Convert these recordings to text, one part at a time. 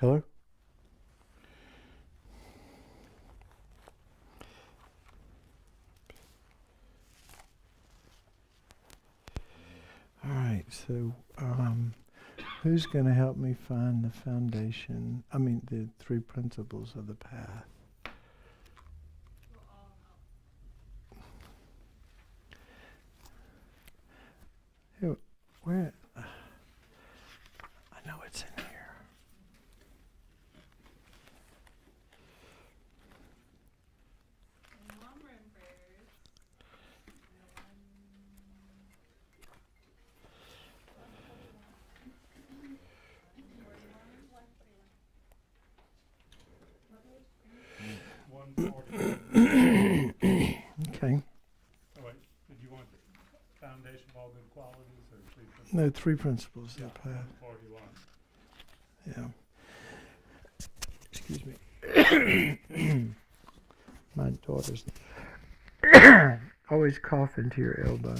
Hello? All right, so who's going to help me find the foundation? The three principles of the path. Here, where? I know it's in here. Okay. Oh, wait. Did you want the foundation of all good qualities or three principles? No, three principles of the path. 41. Yeah. Excuse me. My daughter's always cough into your elbow.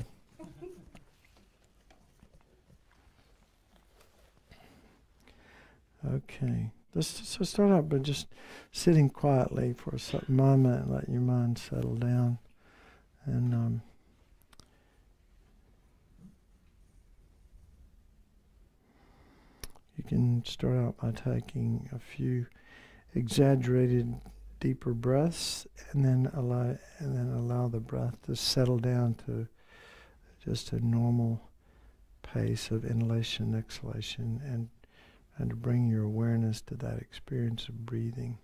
Okay. Let's start out by just sitting quietly for a moment and letting your mind settle down. And you can start out by taking a few exaggerated, deeper breaths, and then allow the breath to settle down to just a normal pace of inhalation and exhalation, and to bring your awareness to that experience of breathing.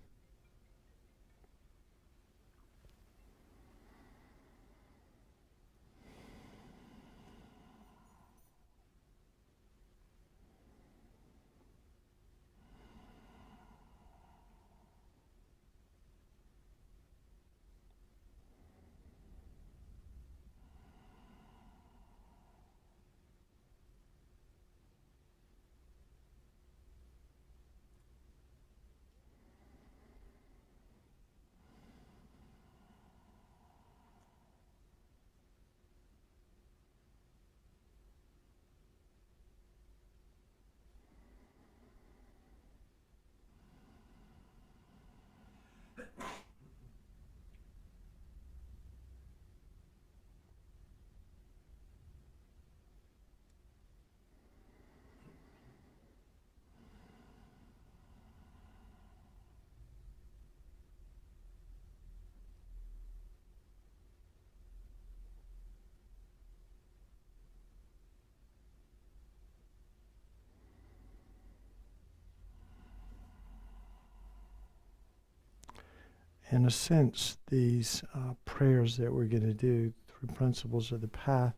In a sense, these prayers that we're going to do through principles of the path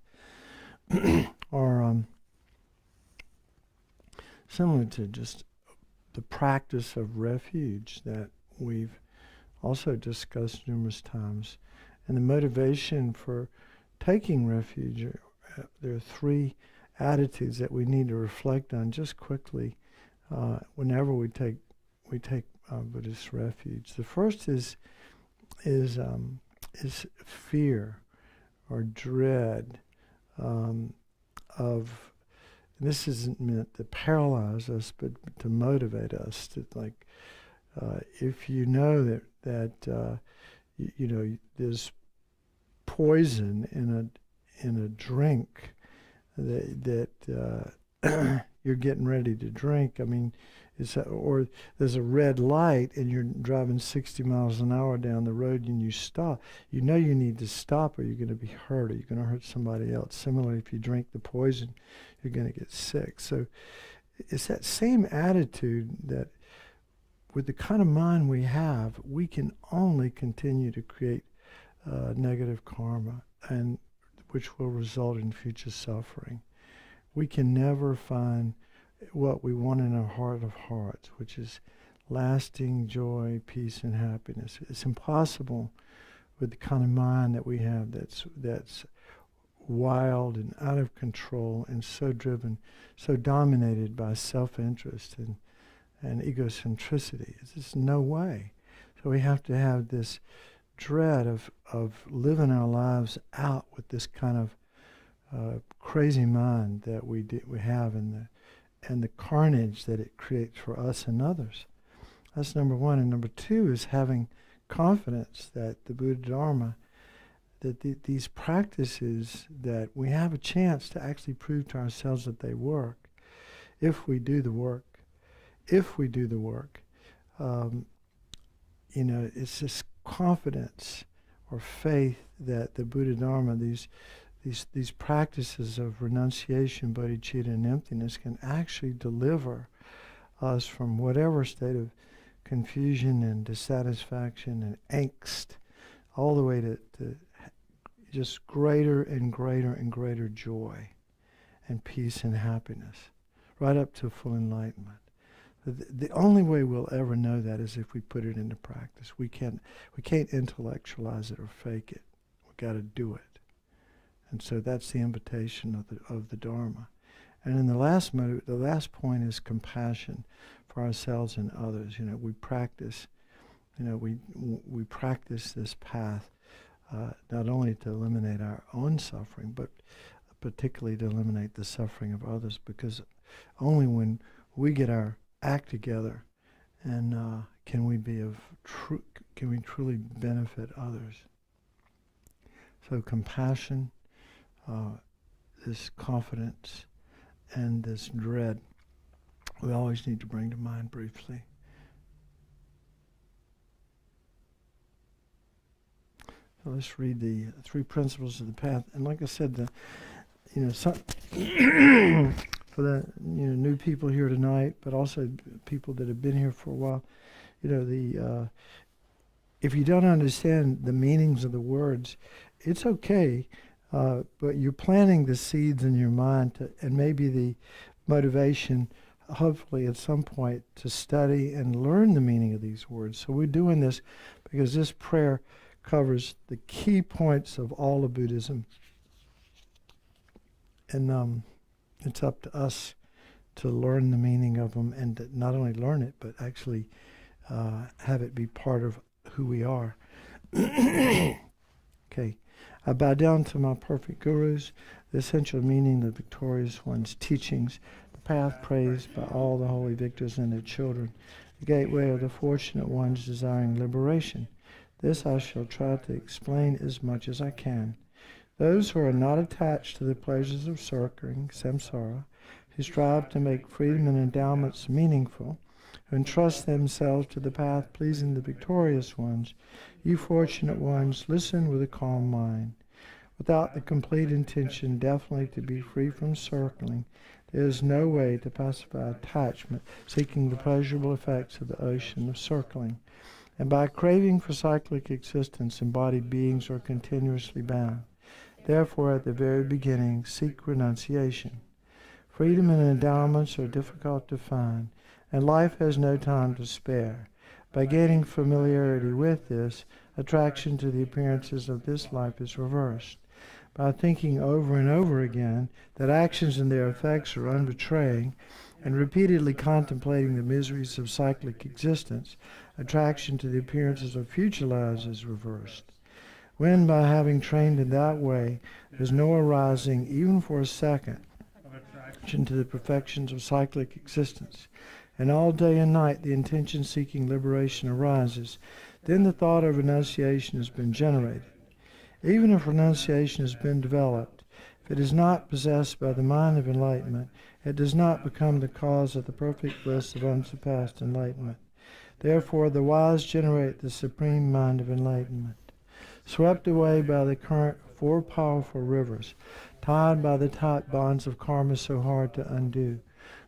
are similar to just the practice of refuge that we've also discussed numerous times. And the motivation for taking refuge, there are three attitudes that we need to reflect on just quickly whenever we take Buddhist refuge. The first is fear or dread of. This isn't meant to paralyze us, but to motivate us. To if you know that there's poison in a drink that you're getting ready to drink. Or there's a red light and you're driving 60 miles an hour down the road and you stop. You know you need to stop or you're going to be hurt or you're going to hurt somebody else. Similarly, if you drink the poison, you're going to get sick. So it's that same attitude that with the kind of mind we have, we can only continue to create negative karma, and which will result in future suffering. We can never find what we want in our heart of hearts, which is lasting joy, peace, and happiness. It's impossible with the kind of mind that we have that's wild and out of control and so driven, so dominated by self-interest and egocentricity. There's just no way. So we have to have this dread of living our lives out with this kind of crazy mind that we have and the carnage that it creates for us and others. That's number one. And number two is having confidence that the Buddha Dharma, that these practices, that we have a chance to actually prove to ourselves that they work if we do the work. If we do the work. It's this confidence or faith that the Buddha Dharma, these practices of renunciation, bodhicitta, and emptiness can actually deliver us from whatever state of confusion and dissatisfaction and angst, all the way to just greater and greater and greater joy and peace and happiness, right up to full enlightenment. The only way we'll ever know that is if we put it into practice. We can't intellectualize it or fake it. We've got to do it. And so that's the invitation of the Dharma. And then the last point is compassion for ourselves and others. We practice. We practice this path not only to eliminate our own suffering, but particularly to eliminate the suffering of others. Because only when we get our act together and can we truly benefit others. So compassion, this confidence, and this dread, we always need to bring to mind briefly. So let's read the three principles of the path. And like I said, for the new people here tonight, but also people that have been here for a while, if you don't understand the meanings of the words, it's okay. But you're planting the seeds in your mind and maybe the motivation, hopefully at some point, to study and learn the meaning of these words. So we're doing this because this prayer covers the key points of all of Buddhism. And it's up to us to learn the meaning of them, and to not only learn it, but actually have it be part of who we are. Okay. I bow down to my perfect gurus, the essential meaning, the victorious one's teachings, the path praised by all the holy victors and their children, the gateway of the fortunate ones desiring liberation. This I shall try to explain as much as I can. Those who are not attached to the pleasures of circling, samsara, who strive to make freedom and endowments meaningful, who entrust themselves to the path pleasing the victorious ones, you fortunate ones, listen with a calm mind. Without the complete intention definitely to be free from circling, there is no way to pacify attachment, seeking the pleasurable effects of the ocean of circling. And by craving for cyclic existence, embodied beings are continuously bound. Therefore, at the very beginning, seek renunciation. Freedom and endowments are difficult to find, and life has no time to spare. By gaining familiarity with this, attraction to the appearances of this life is reversed. By thinking over and over again that actions and their effects are unbetraying, and repeatedly contemplating the miseries of cyclic existence, attraction to the appearances of future lives is reversed. When, by having trained in that way, there is no arising, even for a second, attraction to the perfections of cyclic existence, and all day and night the intention seeking liberation arises, then the thought of renunciation has been generated. Even if renunciation has been developed, if it is not possessed by the mind of enlightenment, it does not become the cause of the perfect bliss of unsurpassed enlightenment. Therefore, the wise generate the supreme mind of enlightenment. Swept away by the current of four powerful rivers, tied by the tight bonds of karma so hard to undo,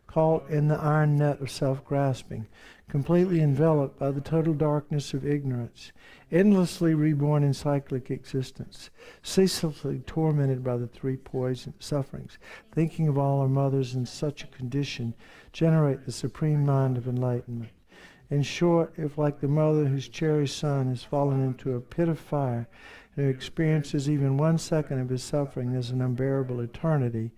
caught in the iron net of self-grasping, completely enveloped by the total darkness of ignorance, endlessly reborn in cyclic existence, ceaselessly tormented by the three poison sufferings, thinking of all our mothers in such a condition, generate the supreme mind of enlightenment. In short, if like the mother whose cherished son has fallen into a pit of fire, and who experiences even 1 second of his suffering as an unbearable eternity,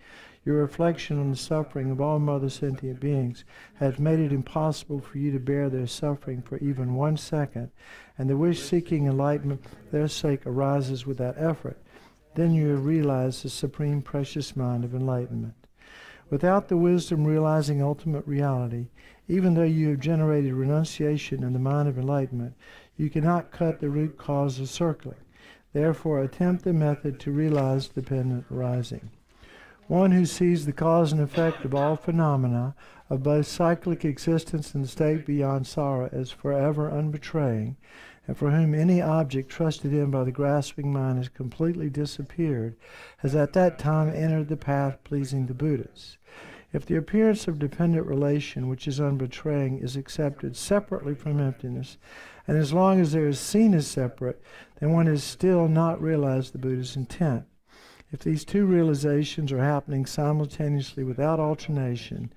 your reflection on the suffering of all mother sentient beings has made it impossible for you to bear their suffering for even 1 second, and the wish seeking enlightenment for their sake arises without effort. Then you realize the supreme precious mind of enlightenment. Without the wisdom realizing ultimate reality, even though you have generated renunciation in the mind of enlightenment, you cannot cut the root cause of circling. Therefore, attempt the method to realize dependent arising. One who sees the cause and effect of all phenomena of both cyclic existence and the state beyond sorrow as forever unbetraying, and for whom any object trusted in by the grasping mind has completely disappeared, has at that time entered the path pleasing the Buddhists. If the appearance of dependent relation, which is unbetraying, is accepted separately from emptiness, and as long as there is seen as separate, then one has still not realized the Buddha's intent. If these two realizations are happening simultaneously without alternation,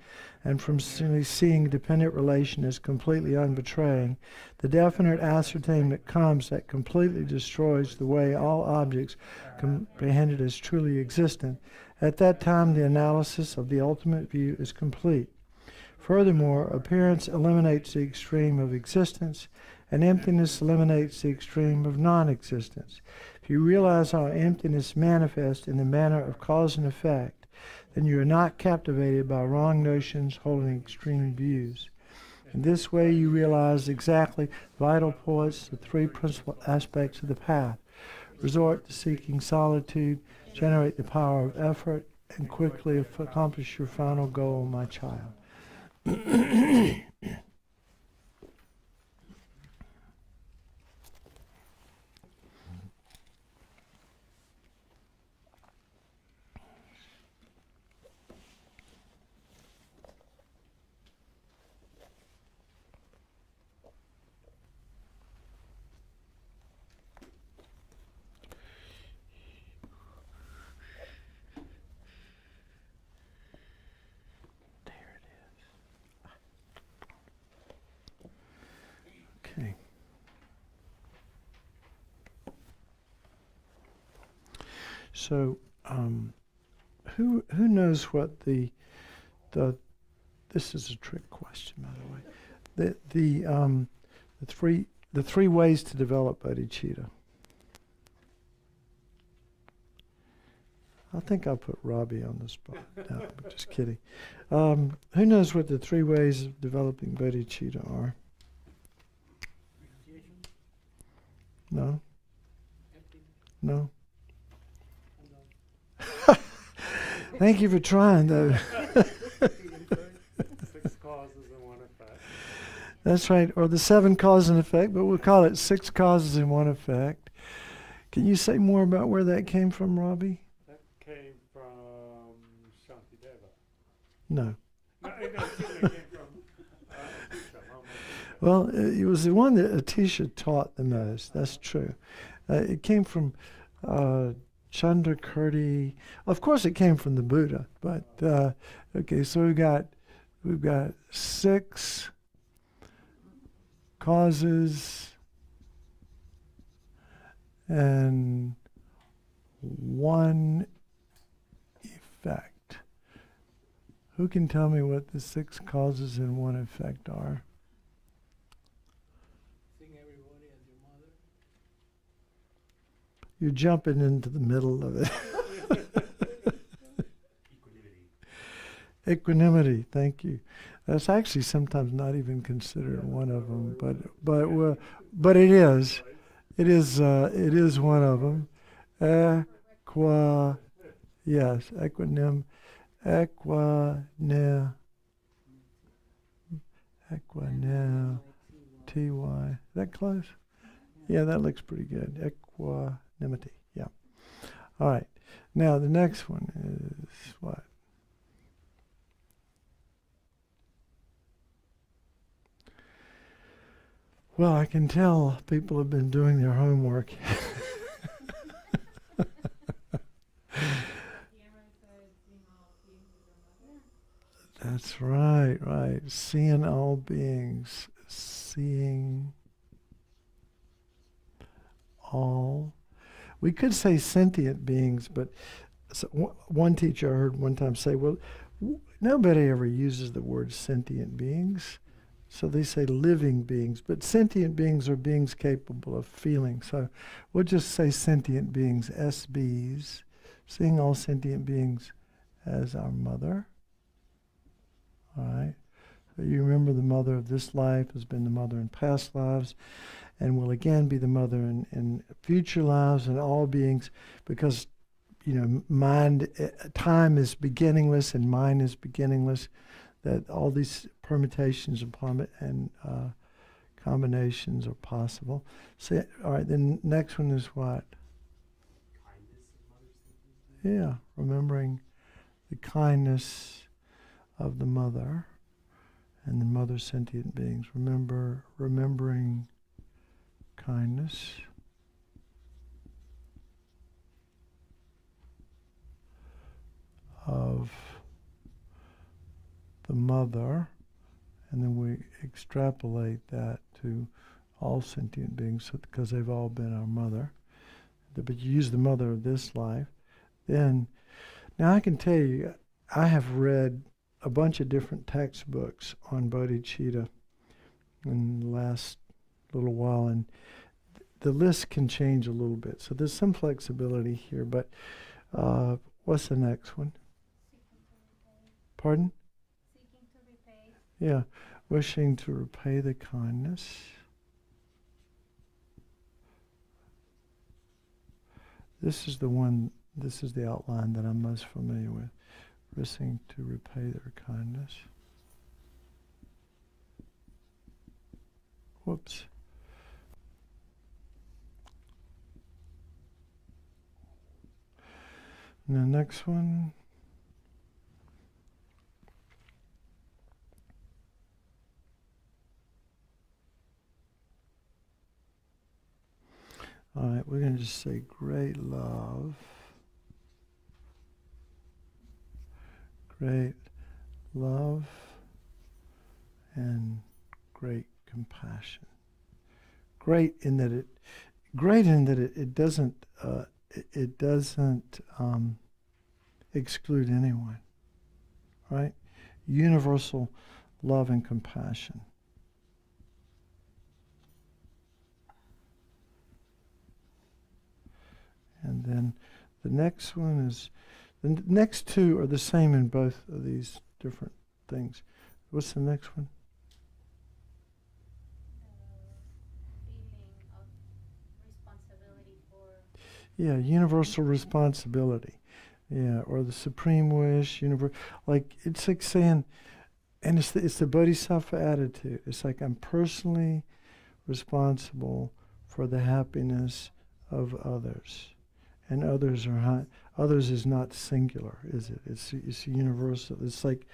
and from seeing dependent relation as completely unbetraying, the definite ascertainment comes that completely destroys the way all objects comprehended as truly existent. At that time, the analysis of the ultimate view is complete. Furthermore, appearance eliminates the extreme of existence, and emptiness eliminates the extreme of non-existence. If you realize how emptiness manifests in the manner of cause and effect, then you are not captivated by wrong notions holding extreme views. In this way, you realize exactly vital points, the three principal aspects of the path. Resort to seeking solitude, generate the power of effort, and quickly accomplish your final goal, my child. Okay. So, who knows what the this is a trick question, by the way. The three ways to develop bodhicitta. I think I'll put Robbie on the spot. No, but just kidding. Who knows what the three ways of developing bodhicitta are? No? No? Thank you for trying, though. 6 causes and 1 effect. That's right, or the 7 cause and effect, but we'll call it 6 causes and 1 effect. Can you say more about where that came from, Robbie? That came from Shantideva. No. No, it came from Atisha. Well, it was the one that Atisha taught the most. That's true. It came from Chandrakirti. Of course, it came from the Buddha. But okay, so we've got 6 causes and 1 effect. Who can tell me what the 6 causes and 1 effect are? You're jumping into the middle of it. Equanimity, thank you. That's actually sometimes not even considered one of them, but it is. It is one of them. Equanimity. Is that close? Yeah, that looks pretty good. Equanimity, yeah. All right. Now the next one is what? Well, I can tell people have been doing their homework. That's right. Seeing all beings. Seeing all. We could say sentient beings, but one teacher I heard one time say, well, nobody ever uses the word sentient beings. So they say living beings, but sentient beings are beings capable of feeling. So we'll just say sentient beings, SBs, seeing all sentient beings as our mother. All right. So you remember the mother of this life has been the mother in past lives and will again be the mother in future lives and all beings, because mind, time is beginningless and mind is beginningless. That all these permutations and combinations are possible. So, all right. Then next one is what? Kindness of mother sentient. Yeah, remembering the kindness of the mother and the mother sentient beings. Remembering kindness of the mother, and then we extrapolate that to all sentient beings because they've all been our mother. But you use the mother of this life. Then, now I can tell you, I have read a bunch of different textbooks on Bodhichitta in the last little while, and the list can change a little bit. So there's some flexibility here, but what's the next one? Pardon? Seeking to repay. Yeah, wishing to repay the kindness. This is the outline that I'm most familiar with. Wishing to repay their kindness. Whoops. And the next one. All right, we're going to just say great love. Great love and great compassion. Great in that it doesn't exclude anyone, right? Universal love and compassion. And then the next one is, the next two are the same in both of these different things. What's the next one? Feeling of responsibility for. Yeah, universal responsibility. Yeah, or the supreme wish, like it's like saying, and it's the bodhisattva attitude. It's like I'm personally responsible for the happiness of others, and others is not singular, is it? It's universal. It's like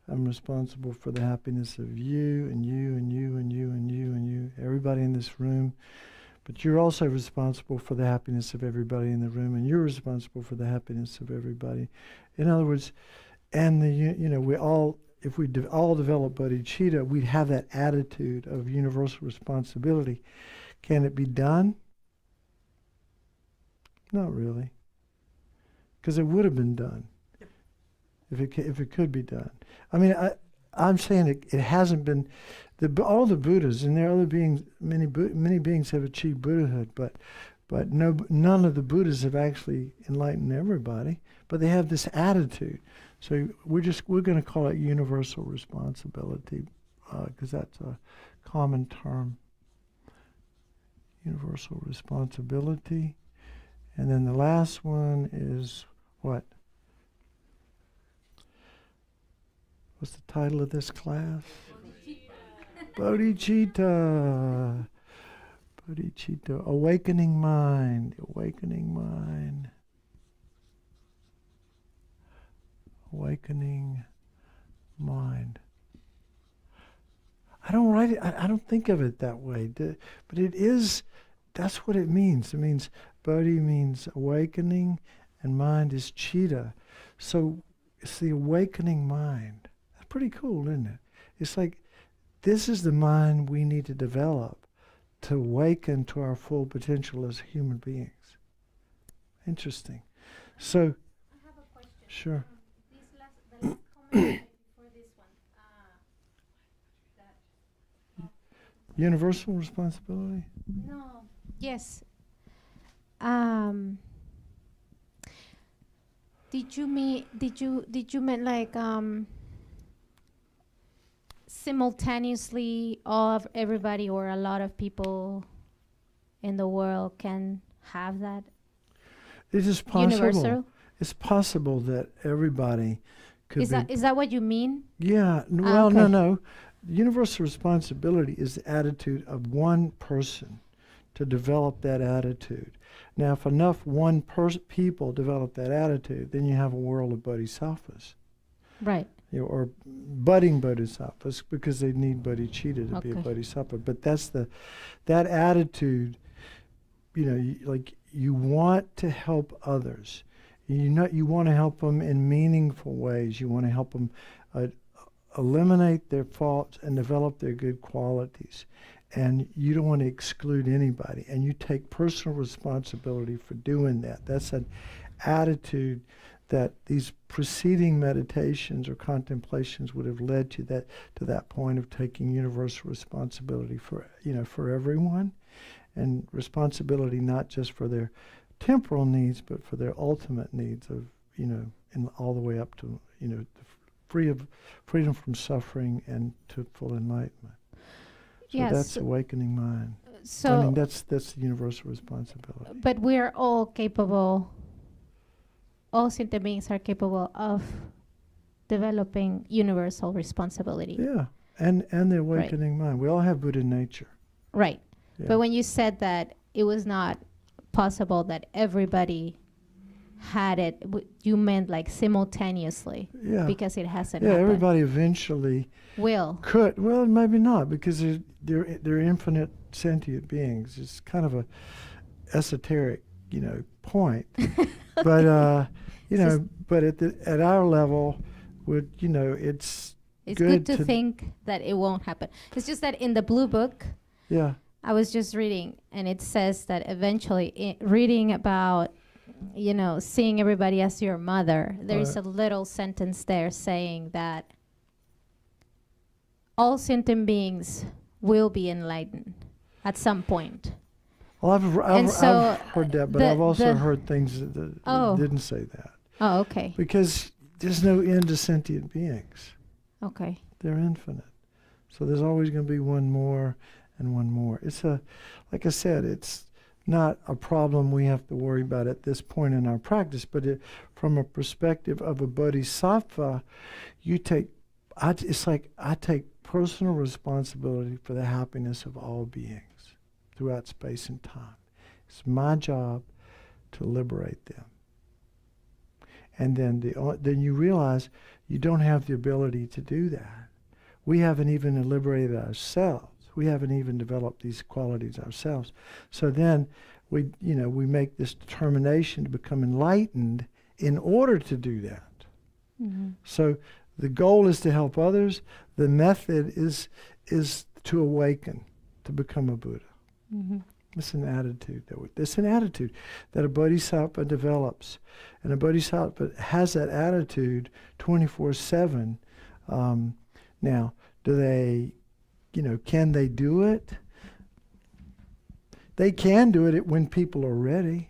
I'm responsible for the happiness of you and you and you and you and you and you, everybody in this room. But you're also responsible for the happiness of everybody in the room, and you're responsible for the happiness of everybody. In other words, and we all, if we all develop bodhicitta, we'd have that attitude of universal responsibility. Can it be done? Not really, because it would have been done if it could be done. I mean, I'm saying it hasn't been. All the Buddhas and there are other beings, many beings have achieved Buddhahood, but none of the Buddhas have actually enlightened everybody. But they have this attitude. So we're going to call it universal responsibility, because that's a common term. Universal responsibility. And then the last one is what? What's the title of this class? Bodhicitta. Bodhicitta. Awakening mind. Awakening mind. Awakening mind. I don't write it, I don't think of it that way, but it is, that's what it means. It means, bodhi means awakening, and mind is citta. So it's the awakening mind. That's pretty cool, isn't it? It's like, this is the mind we need to develop to awaken to our full potential as human beings. Interesting. So, I have a question. Sure. The last comment you made before this one, that Universal responsibility? no, yes. Did you mean like simultaneously of everybody or a lot of people in the world can have that It is possible. universal? It's possible that everybody could Is be. that what you mean? Yeah. Well, no. Universal responsibility is the attitude of one person to develop that attitude. Now, if enough people develop that attitude, then you have a world of bodhisattvas. Right. Or budding bodhisattvas, because they need bodhicitta to be a Okay. bodhisattva. But that attitude, you want to help others. You want to help them in meaningful ways. You want to help them eliminate their faults and develop their good qualities. And you don't want to exclude anybody. And you take personal responsibility for doing that. That's an attitude that these preceding meditations or contemplations would have led to that point of taking universal responsibility for everyone, and responsibility not just for their temporal needs, but for their ultimate needs of, and all the way up to, freedom from suffering and to full enlightenment. So Yes. that's awakening mind. So, that's the universal responsibility. but we're all capable. All sentient beings are capable of developing universal responsibility. Yeah, and the awakening mind. We all have Buddha nature. Right. Yeah. But when you said that it was not possible that everybody had it, you meant like simultaneously. Yeah. Because it hasn't Yeah, happened. everybody eventually Will. could. Well, maybe not, because they're infinite sentient beings. It's kind of a esoteric, point. But but at our level, it's It's good good to think that it won't happen. It's just that in the blue book, yeah. I was just reading, and it says that eventually, reading about, seeing everybody as your mother, there's a little sentence there saying that all sentient beings will be enlightened at some point. Well, I've heard that, but I've also heard things that didn't say that. Oh, okay. Because there's no end to sentient beings. Okay. They're infinite. So there's always going to be one more and one more. Like I said, it's not a problem we have to worry about at this point in our practice, but from a perspective of a bodhisattva, I take personal responsibility for the happiness of all beings throughout space and time. It's my job to liberate them. And then you realize you don't have the ability to do that. We haven't even liberated ourselves. We haven't even developed these qualities ourselves. So then we make this determination to become enlightened in order to do that. Mm-hmm. So the goal is to help others. The method is to awaken, to become a Buddha. Mm-hmm. It's an attitude that a bodhisattva develops, and a bodhisattva has that attitude 24/7. Now, do they, can they do it? They can do it when people are ready.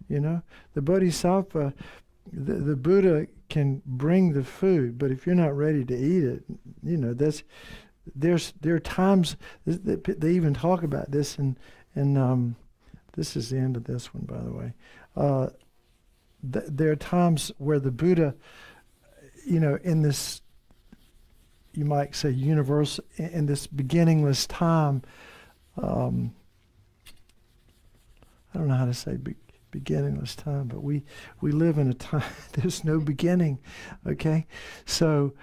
The bodhisattva, the Buddha can bring the food, but if you're not ready to eat it, there are times they even talk about this, and this is the end of this one, by the way. There are times where the Buddha, in this, you might say, universe, in this beginningless time, I don't know how to say beginningless time, but we live in a time there's no beginning. Okay, so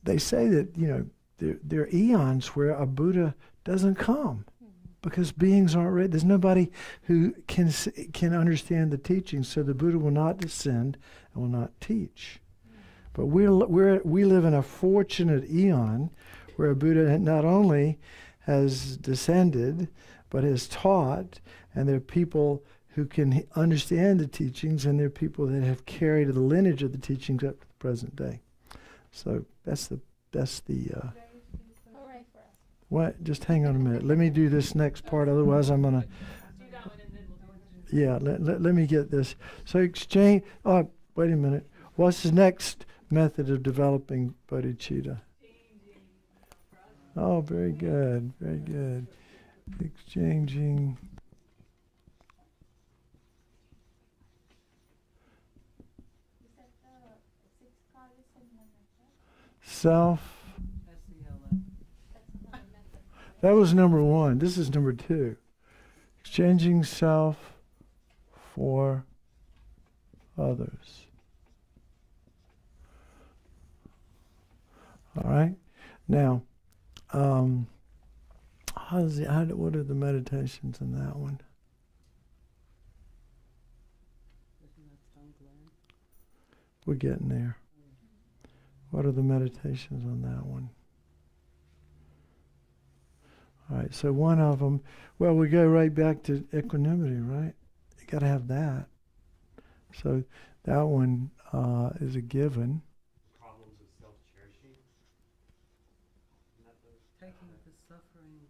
they say that there are eons where a Buddha doesn't come because beings aren't ready. There's nobody who can understand the teachings, so the Buddha will not descend and will not teach. But we live in a fortunate eon where a Buddha not only has descended but has taught, and there are people who can understand the teachings, and there are people that have carried the lineage of the teachings up to the present day. So that's the All right for us. what? Just hang on a minute. Let me do this next part. Otherwise, I'm gonna. Yeah. Let me get this. So exchange. Oh, wait a minute. What's the next method of developing bodhicitta? Oh, very good, very good. Exchanging self. That was number one. This is number two. Exchanging self for others. All right. Now, what are the meditations in that one? We're getting there. What are the meditations on that one? All right, so one of them, well, we go right back to equanimity, right? You got to have that. So that one is a given. Problems of self-cherishing. Taking the suffering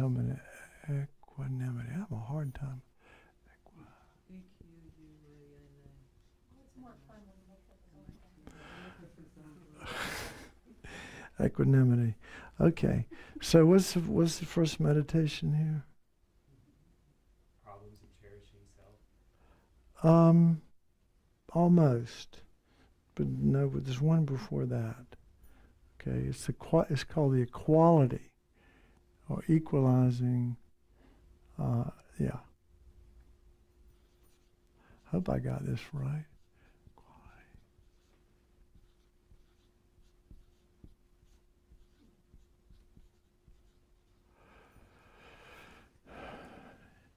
on. Equanimity. I have a hard time. Equanimity. Okay. So what's the first meditation here? Problems of cherishing self. Almost, but no. But there's one before that. Okay. It's called the equality, or equalizing. Yeah. Hope I got this right.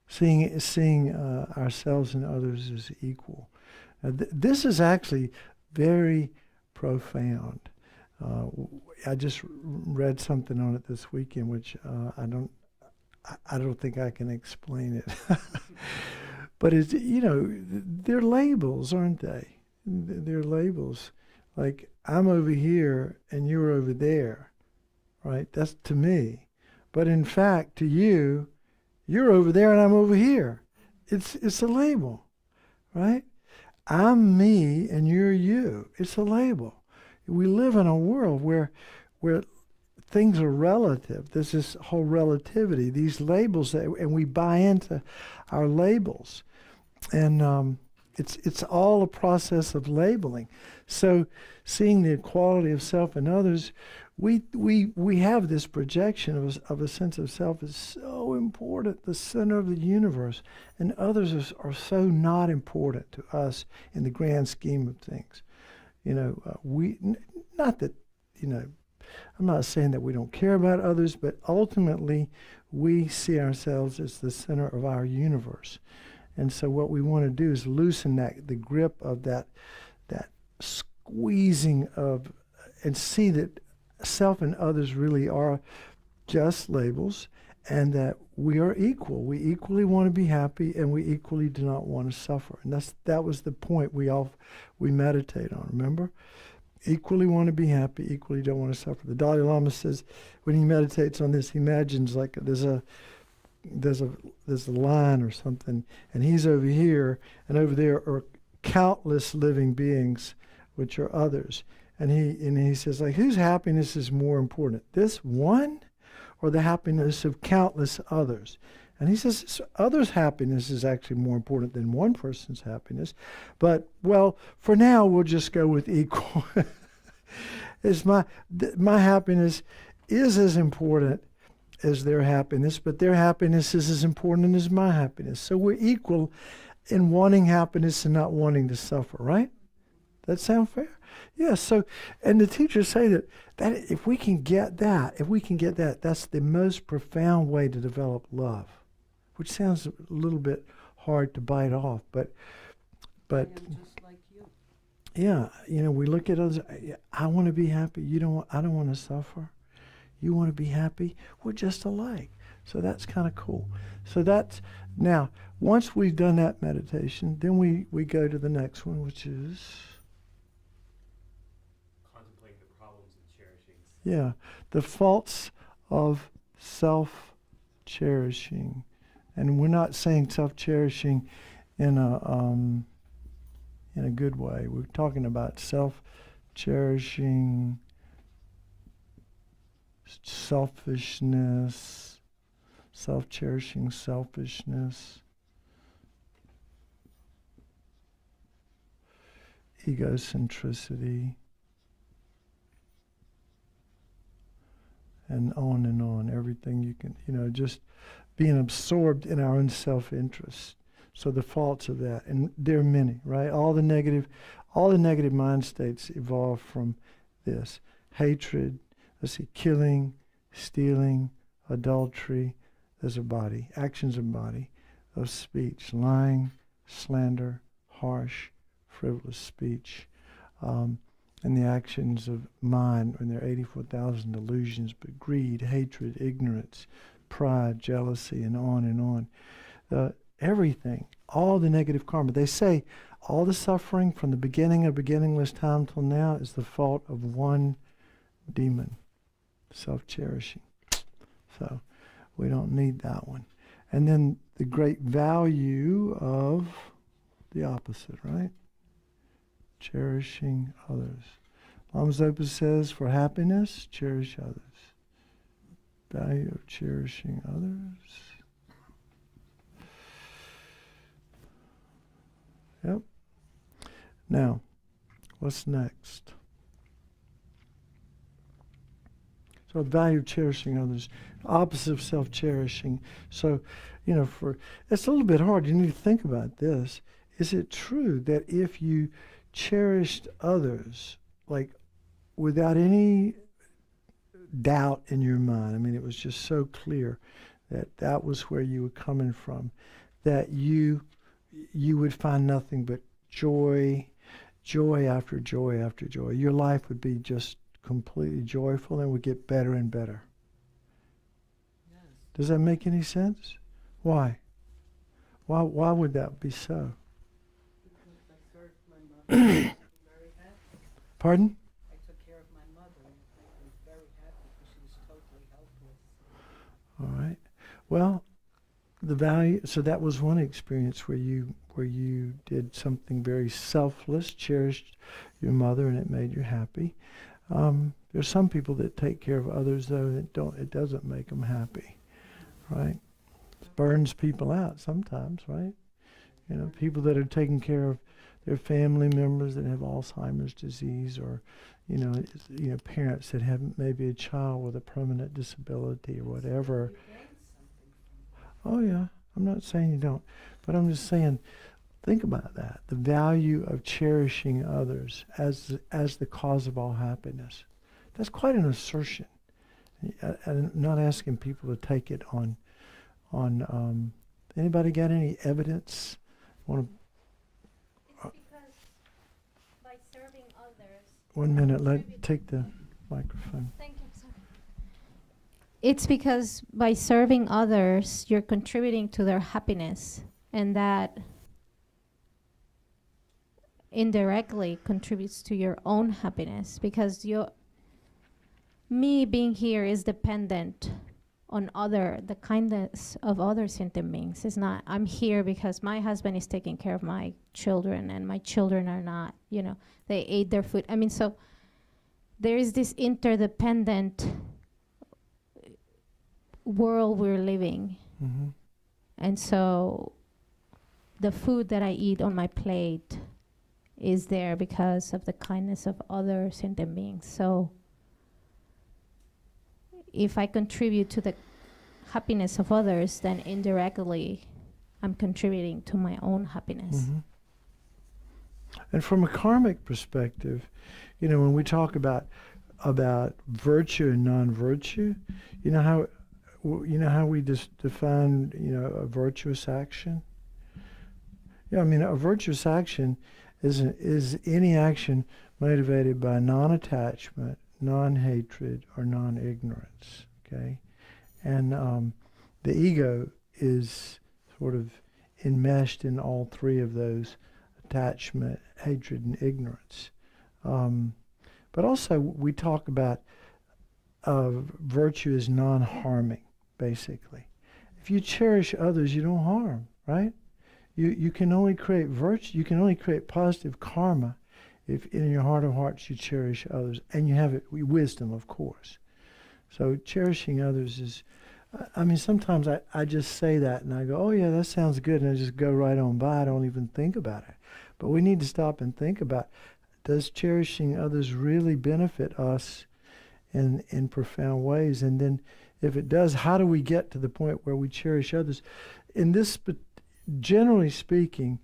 Seeing ourselves and others as equal. This is actually very profound. I just read something on it this weekend, which I don't think I can explain it. But it's, they're labels, aren't they? They're labels. Like, I'm over here and you're over there, right? That's to me. But in fact, to you, you're over there and I'm over here. It's a label, right? I'm me and you're you. It's a label. We live in a world where things are relative. There's this whole relativity, these labels, and we buy into our labels. And it's all a process of labeling. So seeing the equality of self and others, we have this projection of a sense of self is so important, the center of the universe, and others are so not important to us in the grand scheme of things. Not that, I'm not saying that we don't care about others, but ultimately we see ourselves as the center of our universe. And so what we want to do is loosen the grip of that squeezing of, and see that self and others really are just labels, and that we are equal. We equally want to be happy, and we equally do not want to suffer. And that was the point we meditate on, remember? Equally want to be happy, equally don't want to suffer. The Dalai Lama says when he meditates on this, he imagines like there's a line or something, and he's over here, and over there are countless living beings, which are others. And he says, like, whose happiness is more important, this one or the happiness of countless others? And he says others' happiness is actually more important than one person's happiness. But, well, for now, we'll just go with equal. My happiness is as important as their happiness, but their happiness is as important as my happiness. So we're equal in wanting happiness and not wanting to suffer, right? That sound fair? Yeah, so, and the teachers say that if we can get that, that's the most profound way to develop love, which sounds a little bit hard to bite off, but I am just like you. yeah, we look at others, I want to be happy, I don't want to suffer. You want to be happy, we're just alike. So that's kind of cool. So now, once we've done that meditation, then we go to the next one, which is yeah, the faults of self-cherishing. And we're not saying self-cherishing in a good way. We're talking about self-cherishing selfishness, self-cherishing selfishness, egocentricity, and on, everything you can, just being absorbed in our own self-interest. So the faults of that, and there are many, right? All the negative mind states evolve from this. Hatred, killing, stealing, adultery, there's a body, actions of body, of speech, lying, slander, harsh, frivolous speech, and the actions of mind, and there are 84,000 delusions, but greed, hatred, ignorance, pride, jealousy, and on. Everything, all the negative karma. They say all the suffering from the beginning of beginningless time till now is the fault of one demon, self-cherishing. So we don't need that one. And then the great value of the opposite, right? Cherishing others. Lama Zopa says, for happiness, cherish others. Value of cherishing others. Yep. Now, what's next? So value of cherishing others, opposite of self-cherishing. So, it's a little bit hard. You need to think about this. Is it true that if you cherished others, like without any doubt in your mind, it was just so clear that that was where you were coming from, that you would find nothing but joy after joy after joy. Your life would be just completely joyful and would get better and better. Yes. Does that make any sense? Why? Why would that be so? Because I served my mother. I was very happy. Pardon? I took care of my mother and I was very happy because she was totally helpless. All right. Well, the value, so that was one experience where you did something very selfless, cherished your mother, and it made you happy. There's some people that take care of others, though, it doesn't make them happy, right? It burns people out sometimes, right? People that are taking care of their family members that have Alzheimer's disease, or parents that have maybe a child with a permanent disability or whatever. Oh yeah, I'm not saying you don't, but I'm just saying, think about that. The value of cherishing others as the cause of all happiness. That's quite an assertion. I'm not asking people to take it on. Anybody got any evidence? It's because by serving others. 1 minute. Take the microphone. Thank you, sir. It's because by serving others, you're contributing to their happiness, and that indirectly contributes to your own happiness, because me being here is dependent on the kindness of other sentient beings. It's not, I'm here because my husband is taking care of my children and my children are not, they ate their food. So there is this interdependent world we're living. Mm-hmm. And so the food that I eat on my plate is there because of the kindness of other sentient beings. So if I contribute to the happiness of others, then indirectly I'm contributing to my own happiness. Mm-hmm. And from a karmic perspective, when we talk about virtue and non-virtue, you know how we just define a virtuous action? A virtuous action is any action motivated by non-attachment, non-hatred, or non-ignorance. Okay, and the ego is sort of enmeshed in all three of those: attachment, hatred, and ignorance. But also we talk about virtue as non-harming, basically. If you cherish others, you don't harm, right? You can only create virtue, you can only create positive karma if in your heart of hearts you cherish others, and you have wisdom, of course. So cherishing others is, I mean, sometimes I just say that and I go, oh yeah, that sounds good, and I just go right on by. I don't even think about it. But we need to stop and think about, does cherishing others really benefit us in profound ways? And then if it does, how do we get to the point where we cherish others? In this, generally speaking,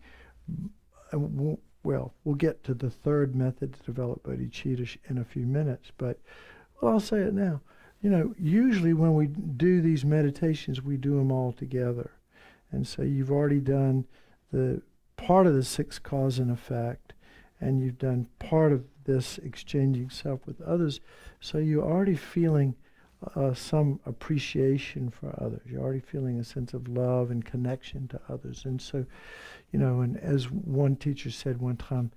well, we'll get to the third method to develop bodhicitta in a few minutes, but well, I'll say it now. Usually when we do these meditations, we do them all together. And so you've already done the part of the sixth cause and effect, and you've done part of this exchanging self with others. So you're already feeling some appreciation for others. You're already feeling a sense of love and connection to others. And so, and as one teacher said one time,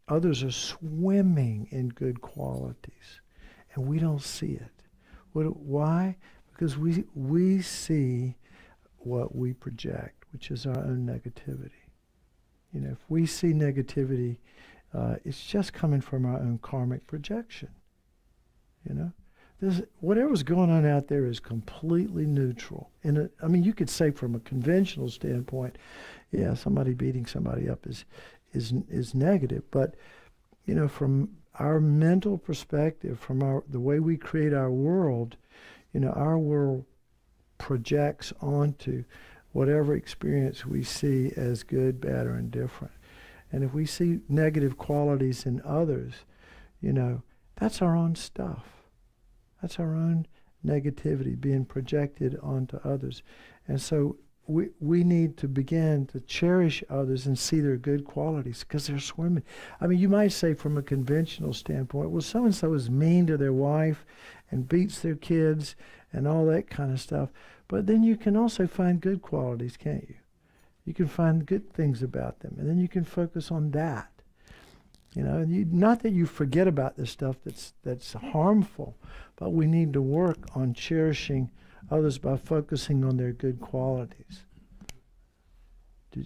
others are swimming in good qualities, and we don't see it. Why? Because we see what we project, which is our own negativity. If we see negativity, it's just coming from our own karmic projection. Whatever's going on out there is completely neutral. You could say from a conventional standpoint, yeah, somebody beating somebody up is negative, but from our mental perspective, from the way we create our world, our world projects onto whatever experience we see as good, bad, or indifferent. And if we see negative qualities in others, that's our own stuff. That's our own negativity being projected onto others. And so we need to begin to cherish others and see their good qualities because they're swimming. You might say from a conventional standpoint, well, so-and-so is mean to their wife and beats their kids and all that kind of stuff. But then you can also find good qualities, can't you? You can find good things about them, and then you can focus on that. Not that you forget about the stuff that's harmful, but we need to work on cherishing others by focusing on their good qualities.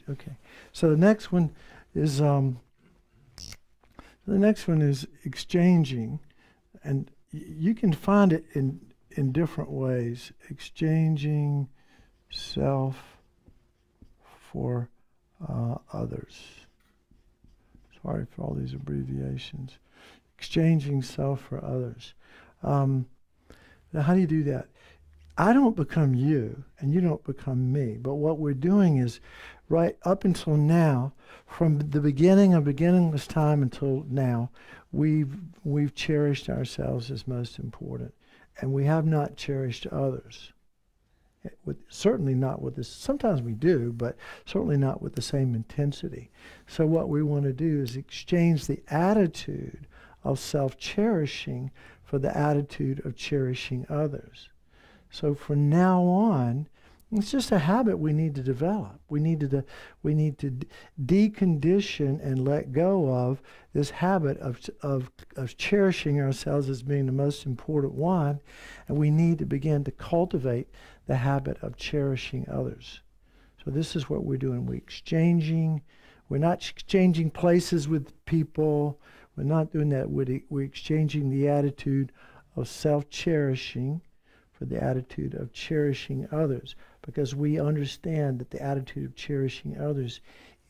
Okay, so the next one is exchanging, and you can find it in different ways. Exchanging self for others. Sorry for all these abbreviations. Exchanging self for others. Now, how do you do that? I don't become you, and you don't become me. But what we're doing is, right up until now, from the beginning of beginningless time until now, we've cherished ourselves as most important, and we have not cherished others. Certainly not with this. Sometimes we do, but certainly not with the same intensity. So what we want to do is exchange the attitude of self-cherishing for the attitude of cherishing others. So from now on, it's just a habit we need to develop. We need to decondition and let go of this habit of cherishing ourselves as being the most important one, and we need to begin to cultivate the habit of cherishing others. So this is what we're doing. We're not exchanging places with people. We're not doing that. We're exchanging the attitude of self-cherishing for the attitude of cherishing others, because we understand that the attitude of cherishing others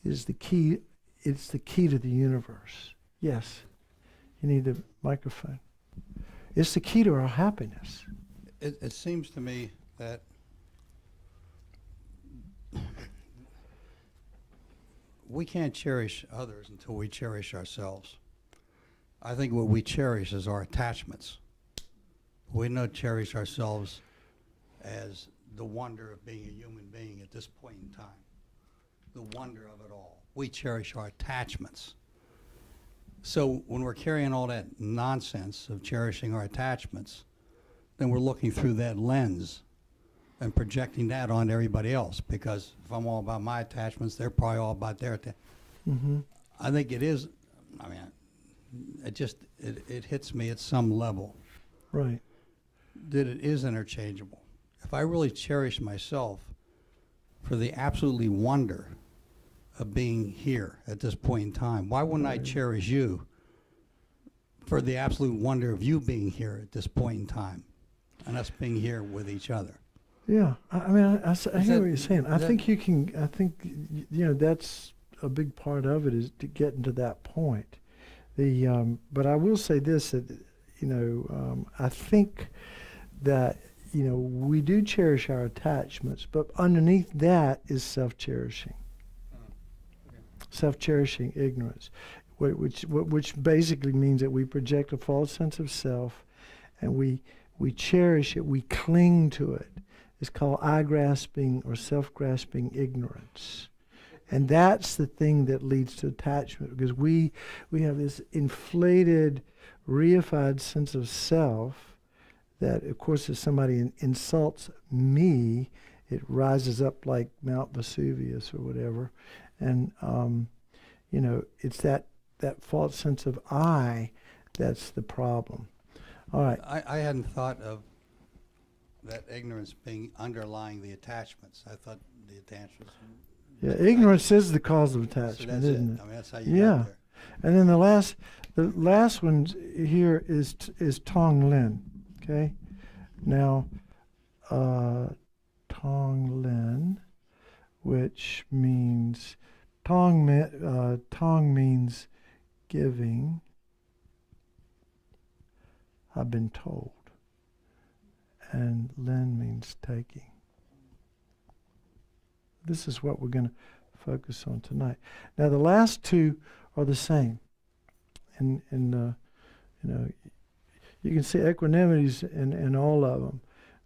is the key. It's the key to the universe. Yes, you need the microphone. It's the key to our happiness. It seems to me that we can't cherish others until we cherish ourselves. I think what we cherish is our attachments. We don't cherish ourselves as the wonder of being a human being at this point in time, the wonder of it all. We cherish our attachments. So when we're carrying all that nonsense of cherishing our attachments, then we're looking through that lens and projecting that on everybody else, because if I'm all about my attachments, they're probably all about their attachments. Mm-hmm. I think it is, it hits me at some level. Right. That it is interchangeable. If I really cherish myself for the absolutely wonder of being here at this point in time, why wouldn't I cherish you for the absolute wonder of you being here at this point in time? and us being here with each other. Yeah, I mean, I Is hear that- what you're saying. I that- think you can. I think that's a big part of it is to get into that point. But I will say this: that I think that we do cherish our attachments, but underneath that is self-cherishing, self-cherishing ignorance, which basically means that we project a false sense of self, and we cherish it, we cling to it. It's called eye-grasping or self-grasping ignorance. And that's the thing that leads to attachment, because we have this inflated, reified sense of self that, of course, if somebody insults me, it rises up like Mount Vesuvius or whatever. And, it's that false sense of I that's the problem. All right. I hadn't thought of that ignorance being underlying the attachments. I thought the attachments. Yeah, ignorance is the cause of So attachment, that's isn't it. it? I mean, that's how you Yeah. got there. And then the last one here is Tong Lin. Okay, now Tong Lin, which means Tong means giving. I've been told, and Lin means taking. This is what we're going to focus on tonight. Now, the last two are the same. And you can see equanimities in all of them.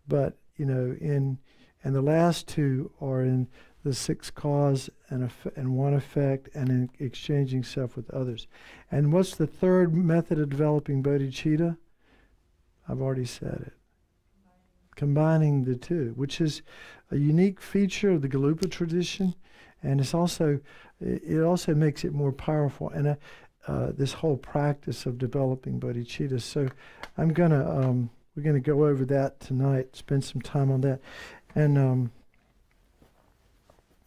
But, and the last two are in the sixth cause and one effect, and in exchanging self with others. And what's the third method of developing bodhicitta? I've already said it. Combining the two, which is a unique feature of the Galupa tradition, and it also makes it more powerful. And this whole practice of developing bodhicitta. So we're gonna go over that tonight. Spend some time on that, and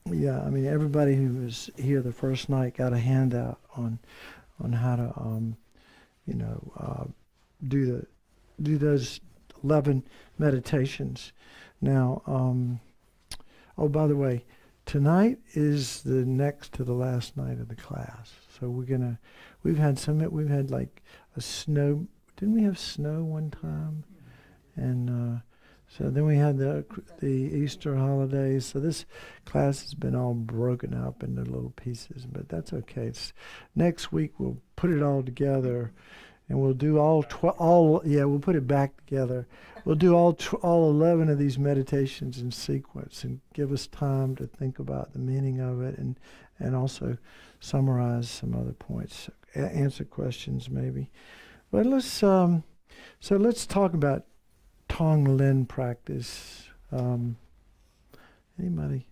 everybody who was here the first night got a handout on how to do those 11 meditations. Now, by the way, tonight is the next to the last night of the class. So we've had like a snow, didn't we have snow one time? And so then we had the Easter holidays. So this class has been all broken up into little pieces, but that's okay. Next week we'll put it all together. And we'll do we'll put it back together. We'll do all 11 of these meditations in sequence, and give us time to think about the meaning of it, and also summarize some other points, answer questions maybe. But let's talk about Tong Lin practice. Anybody?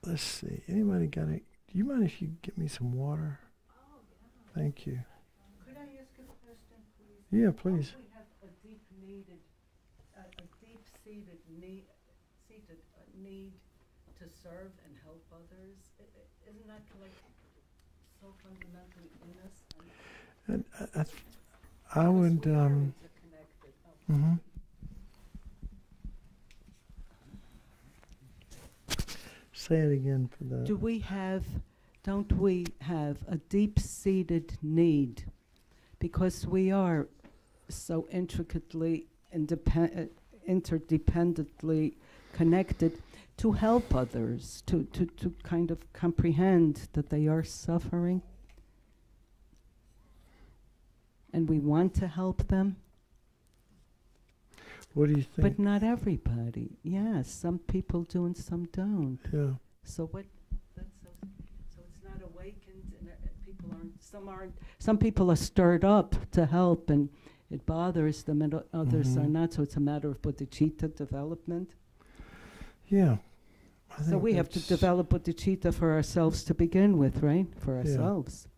Let's see. Anybody got it? Do you mind if you get me some water? Oh, yeah. Thank you. Could I ask a question, please? Yeah, please. Don't we have a deep-seated need to serve and help others? Isn't that like so fundamentally in us? And I would. Interconnected. Mm-hmm. Say it again for the. Don't we have a deep-seated need? Because we are so intricately interdependently connected to help others, to kind of comprehend that they are suffering. And we want to help them. What do you think? But not everybody. Yes, some people do and some don't. Yeah. So it's not awakened, and people aren't. Some people are stirred up to help, and it bothers them, and others are not. So it's a matter of bodhicitta development. Yeah. So we have to develop bodhicitta for ourselves to begin with, right? For Yeah. ourselves.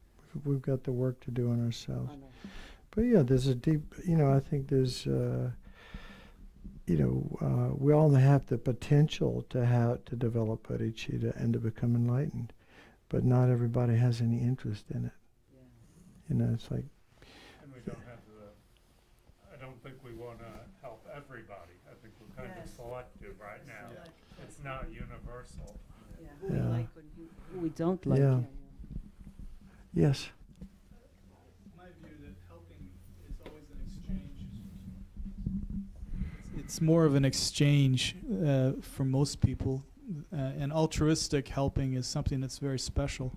We've got the work to do on ourselves. But yeah, there's a deep. I think there's. We all have the potential to develop bodhicitta and to become enlightened, but not everybody has any interest in it. Yeah. It's like. And we don't have I don't don't think we want to help everybody. I think we're kind of Yes. selective right now. Select. It's not universal. Yeah, who Yeah. we like and who we don't like. Yeah. Yes. My view that helping is always an exchange. It's more of an exchange for most people, and altruistic helping is something that's very special.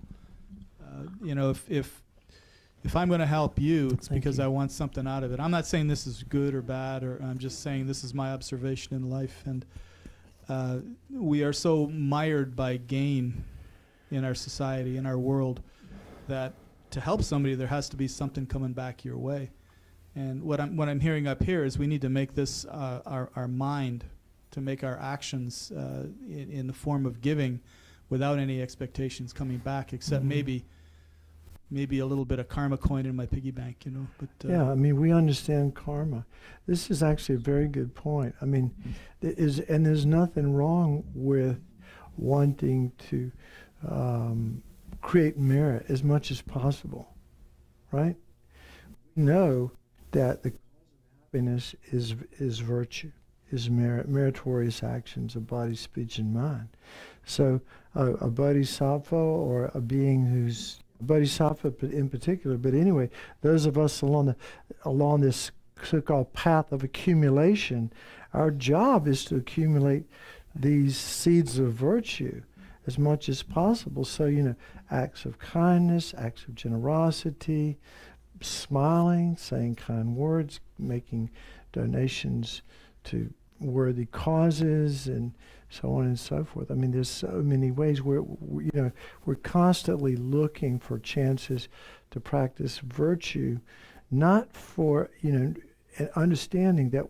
You know, if I'm going to help you, it's Thank because you. I want something out of it. I'm not saying this is good or bad, or I'm just saying this is my observation in life. And we are so mired by gain in our society, in our world, that to help somebody, there has to be something coming back your way. And what I'm hearing up here is we need to make this our mind, to make our actions in the form of giving, without any expectations coming back, except Mhm. maybe a little bit of karma coin in my piggy bank, you know. But Yeah, I mean, we understand karma. This is actually a very good point. I mean, and there's nothing wrong with wanting to create merit as much as possible, right? We know that the happiness is virtue, is meritorious actions of body, speech, and mind. So a bodhisattva, or a being who's bodhisattva in particular, but anyway, those of us along this so-called path of accumulation, our job is to accumulate these seeds of virtue as much as possible. So, you know, acts of kindness, acts of generosity, smiling, saying kind words, making donations to worthy causes, and so on and so forth. I mean, there's so many ways where we're constantly looking for chances to practice virtue, not for, and understanding that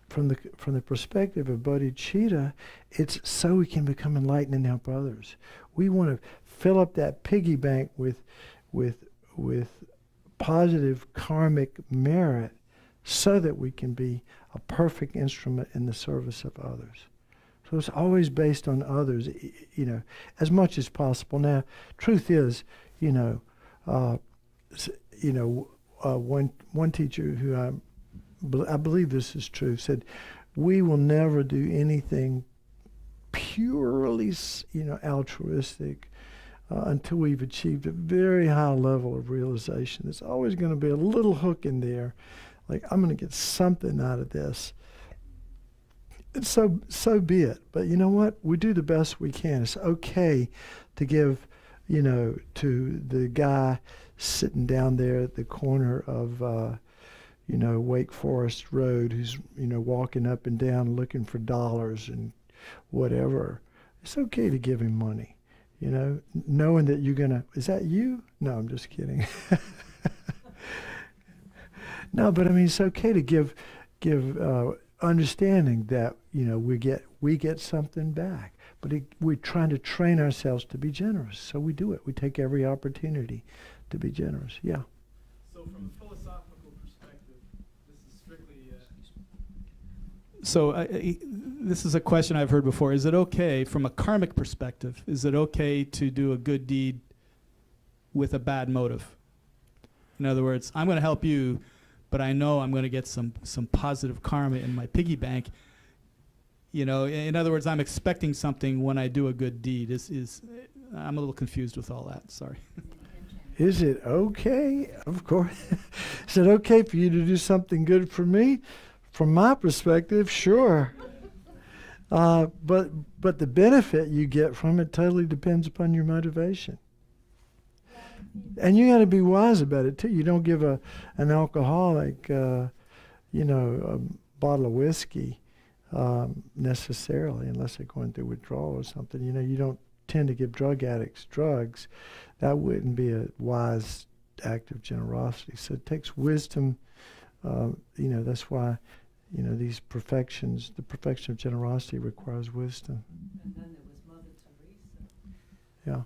from the perspective of bodhicitta, it's so we can become enlightened and help others. We want to fill up that piggy bank with positive karmic merit, so that we can be a perfect instrument in the service of others. So it's always based on others, as much as possible. Now, truth is, one teacher who I believe this is true, said, we will never do anything purely, altruistic until we've achieved a very high level of realization. There's always going to be a little hook in there, like, I'm going to get something out of this. And so be it. But you know what? We do the best we can. It's okay to give, to the guy sitting down there at the corner of, Wake Forest Road, who's, walking up and down looking for dollars and whatever. It's okay to give him money, knowing that you're going to, is that you? No, I'm just kidding. No, but I mean, it's okay to give understanding that, we get something back. But we're trying to train ourselves to be generous. So we do it. We take every opportunity to be generous. Yeah. So from a philosophical perspective, this is strictly... So this is a question I've heard before. Is it okay, from a karmic perspective, is it okay to do a good deed with a bad motive? In other words, I'm going to help you, but I know I'm going to get some positive karma in my piggy bank. In other words, I'm expecting something when I do a good deed. I'm a little confused with all that. Sorry. Is it okay? Of course. Is it okay for you to do something good for me? From my perspective, sure. But the benefit you get from it totally depends upon your motivation. And you got to be wise about it too. You don't give an alcoholic, a bottle of whiskey necessarily, unless they're going through withdrawal or something. You don't tend to give drug addicts drugs. That wouldn't be a wise act of generosity. So it takes wisdom. That's why, these perfections, the perfection of generosity requires wisdom. And then there was Mother Teresa.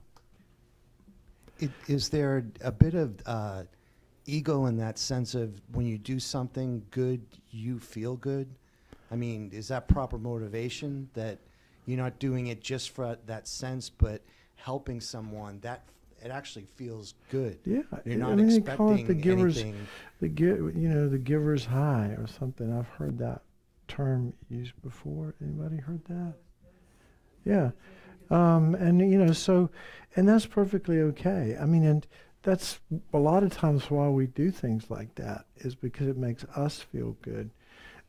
Yeah. Is there a bit of ego in that sense of when you do something good, you feel good? I mean, is that proper motivation, that you're not doing it just for that sense, but helping someone, that it actually feels good. Yeah, You're I not mean, they call it expecting the giver's, anything. the giver's high or something. I've heard that term used before. Anybody heard that? Yeah, and and that's perfectly okay. I mean, and that's a lot of times why we do things like that is because it makes us feel good,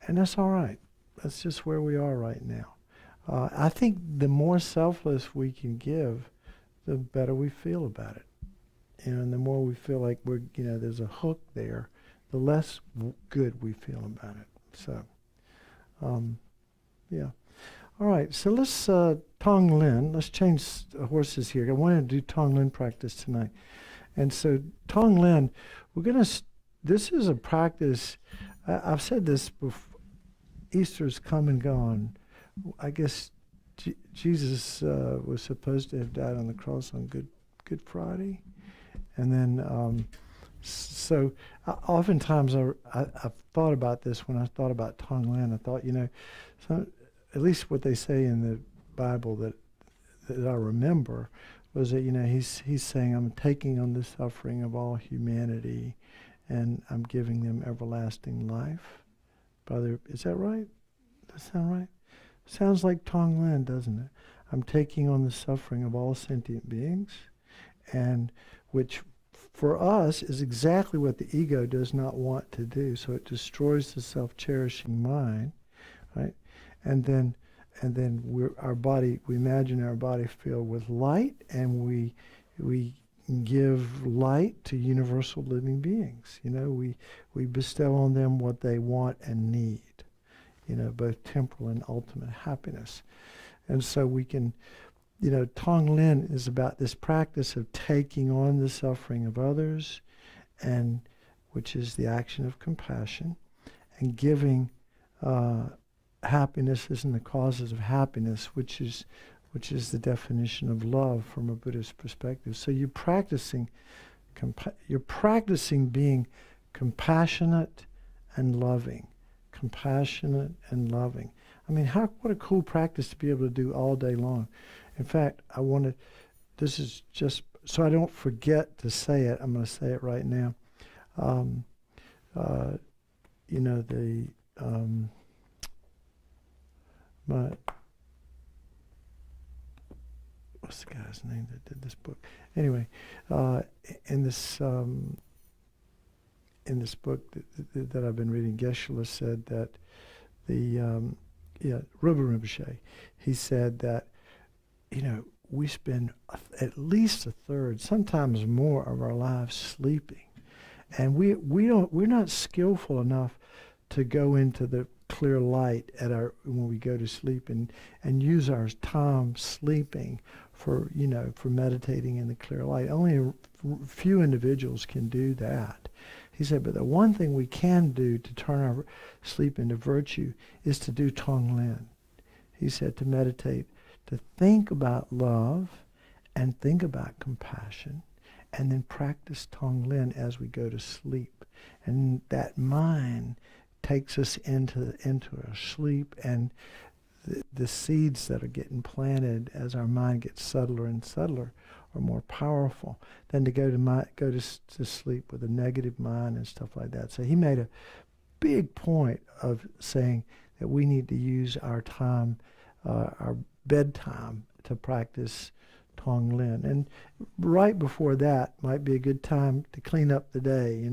and that's all right. That's just where we are right now. I think the more selfless we can give, the better we feel about it. And the more we feel like there's a hook there, the less good we feel about it. So, yeah. All right, so let's Tong Lin. Let's change horses here. I wanted to do Tong Lin practice tonight. And so Tong Lin, this is a practice, I've said this before, Easter's come and gone. I guess Jesus was supposed to have died on the cross on Good Friday. And then, oftentimes I've thought about this when I thought about Tong Lin. I thought, at least what they say in the Bible that I remember was that, he's saying, I'm taking on the suffering of all humanity and I'm giving them everlasting life. Brother, is that right? Does that sound right? Sounds like Tong Lin, doesn't it? I'm taking on the suffering of all sentient beings, and which for us is exactly what the ego does not want to do. So it destroys the self-cherishing mind, right? And then we imagine our body filled with light, and we give light to universal living beings. We bestow on them what they want and need. Both temporal and ultimate happiness. And so we can, Tong Lin is about this practice of taking on the suffering of others, and which is the action of compassion, and giving happiness isn't the causes of happiness, which is the definition of love from a Buddhist perspective. So you're practicing being compassionate and loving. Compassionate and loving. I mean, what a cool practice to be able to do all day long. In fact, this is just, so I don't forget to say it, I'm going to say it right now. What's the guy's name that did this book? Anyway, in this book that I've been reading, Geshe-la said that Ruba Rinpoche, he said that, we spend at least a third, sometimes more, of our lives sleeping, and we're not skillful enough to go into the clear light when we go to sleep and use our time sleeping for meditating in the clear light. Only a few individuals can do that. He said, but the one thing we can do to turn our sleep into virtue is to do Tong Lin. He said to meditate, to think about love and think about compassion, and then practice Tong Lin as we go to sleep. And that mind takes us into our sleep, and the seeds that are getting planted as our mind gets subtler and subtler are more powerful than to go to sleep with a negative mind and stuff like that. So he made a big point of saying that we need to use our time, our bedtime, to practice Tong Lin. And right before that might be a good time to clean up the day.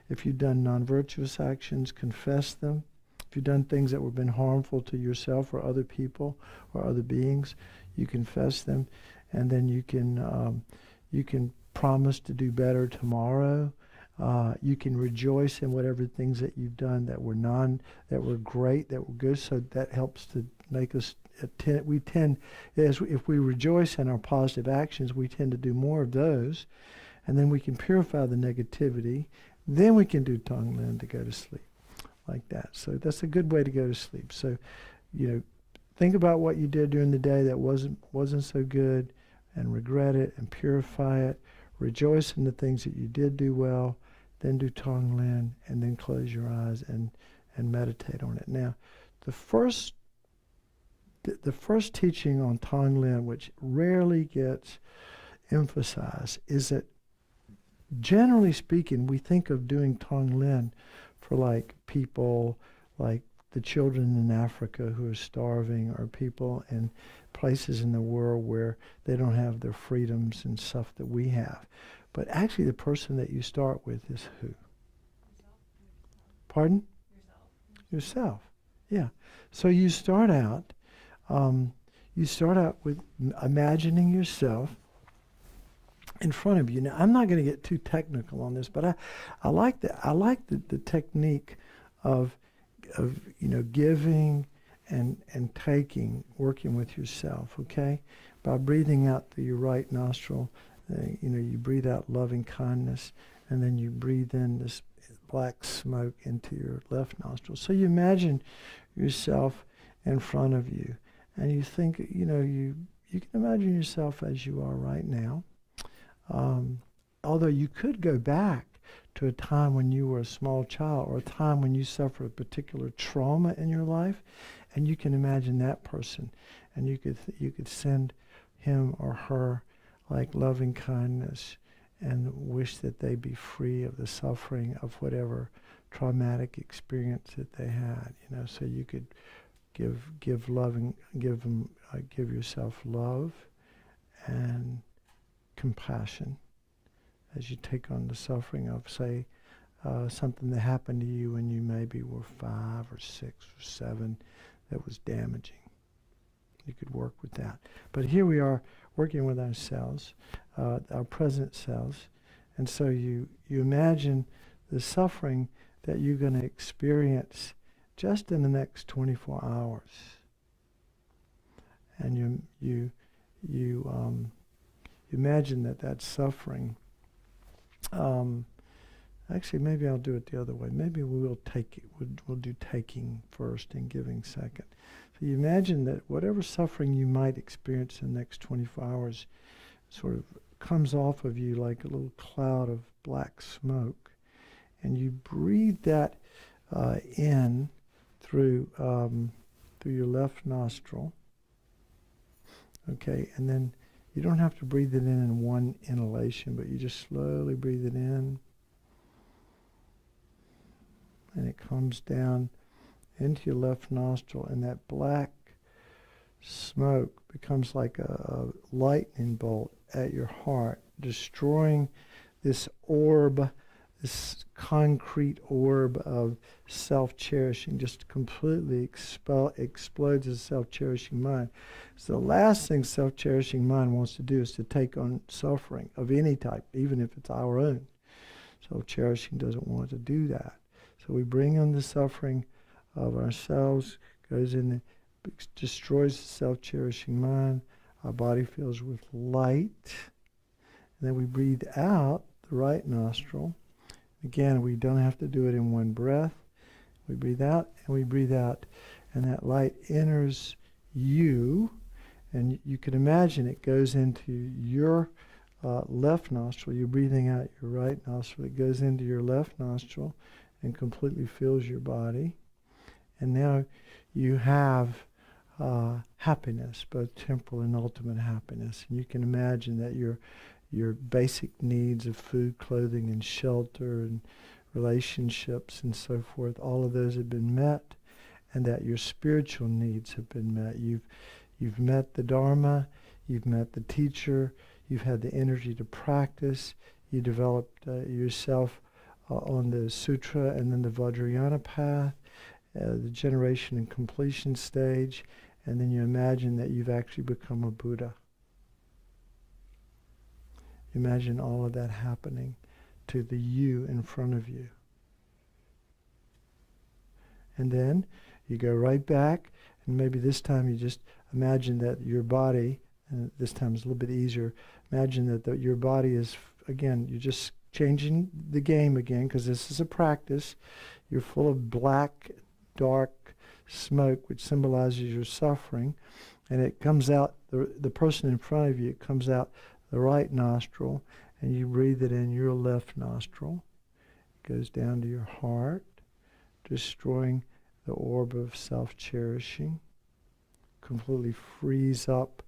If you've done non-virtuous actions, confess them. If you've done things that have been harmful to yourself or other people or other beings, you confess them. And then you can promise to do better tomorrow. You can rejoice in whatever things that you've done that were great, that were good. So that helps to make us if we rejoice in our positive actions, we tend to do more of those, and then we can purify the negativity. Then we can do Tong Lin to go to sleep, like that. So that's a good way to go to sleep. So, think about what you did during the day that wasn't so good, and regret it and purify it. Rejoice in the things that you did do well. Then do Tong Lin, and then close your eyes and meditate on it. Now, the first teaching on Tong Lin, which rarely gets emphasize is that, generally speaking, we think of doing Tonglen for like people like the children in Africa who are starving, or people in places in the world where they don't have the freedoms and stuff that we have. But actually the person that you start with is who? Pardon? Yourself. Yeah. So you start out with imagining yourself in front of you. Now, I'm not going to get too technical on this, but I like the technique of giving and taking, working with yourself. Okay, by breathing out through your right nostril, you breathe out loving kindness, and then you breathe in this black smoke into your left nostril. So you imagine yourself in front of you, and you think, you can imagine yourself as you are right now. Although you could go back to a time when you were a small child, or a time when you suffered a particular trauma in your life, and you can imagine that person, and you could send him or her like loving kindness and wish that they be free of the suffering of whatever traumatic experience that they had. So you could give loving, give yourself love and compassion as you take on the suffering of, say, something that happened to you when you maybe were 5 or 6 or 7 that was damaging. You could work with that. But here we are working with ourselves, our present selves, and so you imagine the suffering that you're going to experience just in the next 24 hours. And you imagine that suffering. Actually, maybe I'll do it the other way. Maybe we'll do taking first and giving second. So you imagine that whatever suffering you might experience in the next 24 hours sort of comes off of you like a little cloud of black smoke, and you breathe that in through your left nostril. Okay, and then you don't have to breathe it in one inhalation, but you just slowly breathe it in, and it comes down into your left nostril, and that black smoke becomes like a lightning bolt at your heart, destroying this orb, this concrete orb of self-cherishing, just completely explodes the self-cherishing mind. So the last thing self-cherishing mind wants to do is to take on suffering of any type, even if it's our own. Self-cherishing doesn't want to do that. So we bring on the suffering of ourselves, goes in, destroys the self-cherishing mind. Our body fills with light. And then we breathe out the right nostril. Again, we don't have to do it in one breath. We breathe out and we breathe out, and that light enters you, and you can imagine it goes into your left nostril. You're breathing out your right nostril. It goes into your left nostril and completely fills your body. And now you have happiness, both temporal and ultimate happiness. And you can imagine that your basic needs of food, clothing, and shelter, and relationships, and so forth, all of those have been met, and that your spiritual needs have been met. You've met the Dharma, you've met the teacher, you've had the energy to practice, you developed yourself on the sutra and then the Vajrayana path, the generation and completion stage, and then you imagine that you've actually become a Buddha. Imagine all of that happening to the you in front of you. And then you go right back, and maybe this time you just imagine that your body, and this time it's a little bit easier, imagine that your body is, again, you're just changing the game again, because this is a practice. You're full of black, dark smoke, which symbolizes your suffering, and it comes out, the person in front of you, it comes out the right nostril, and you breathe it in your left nostril. It goes down to your heart, destroying the orb of self-cherishing, completely frees up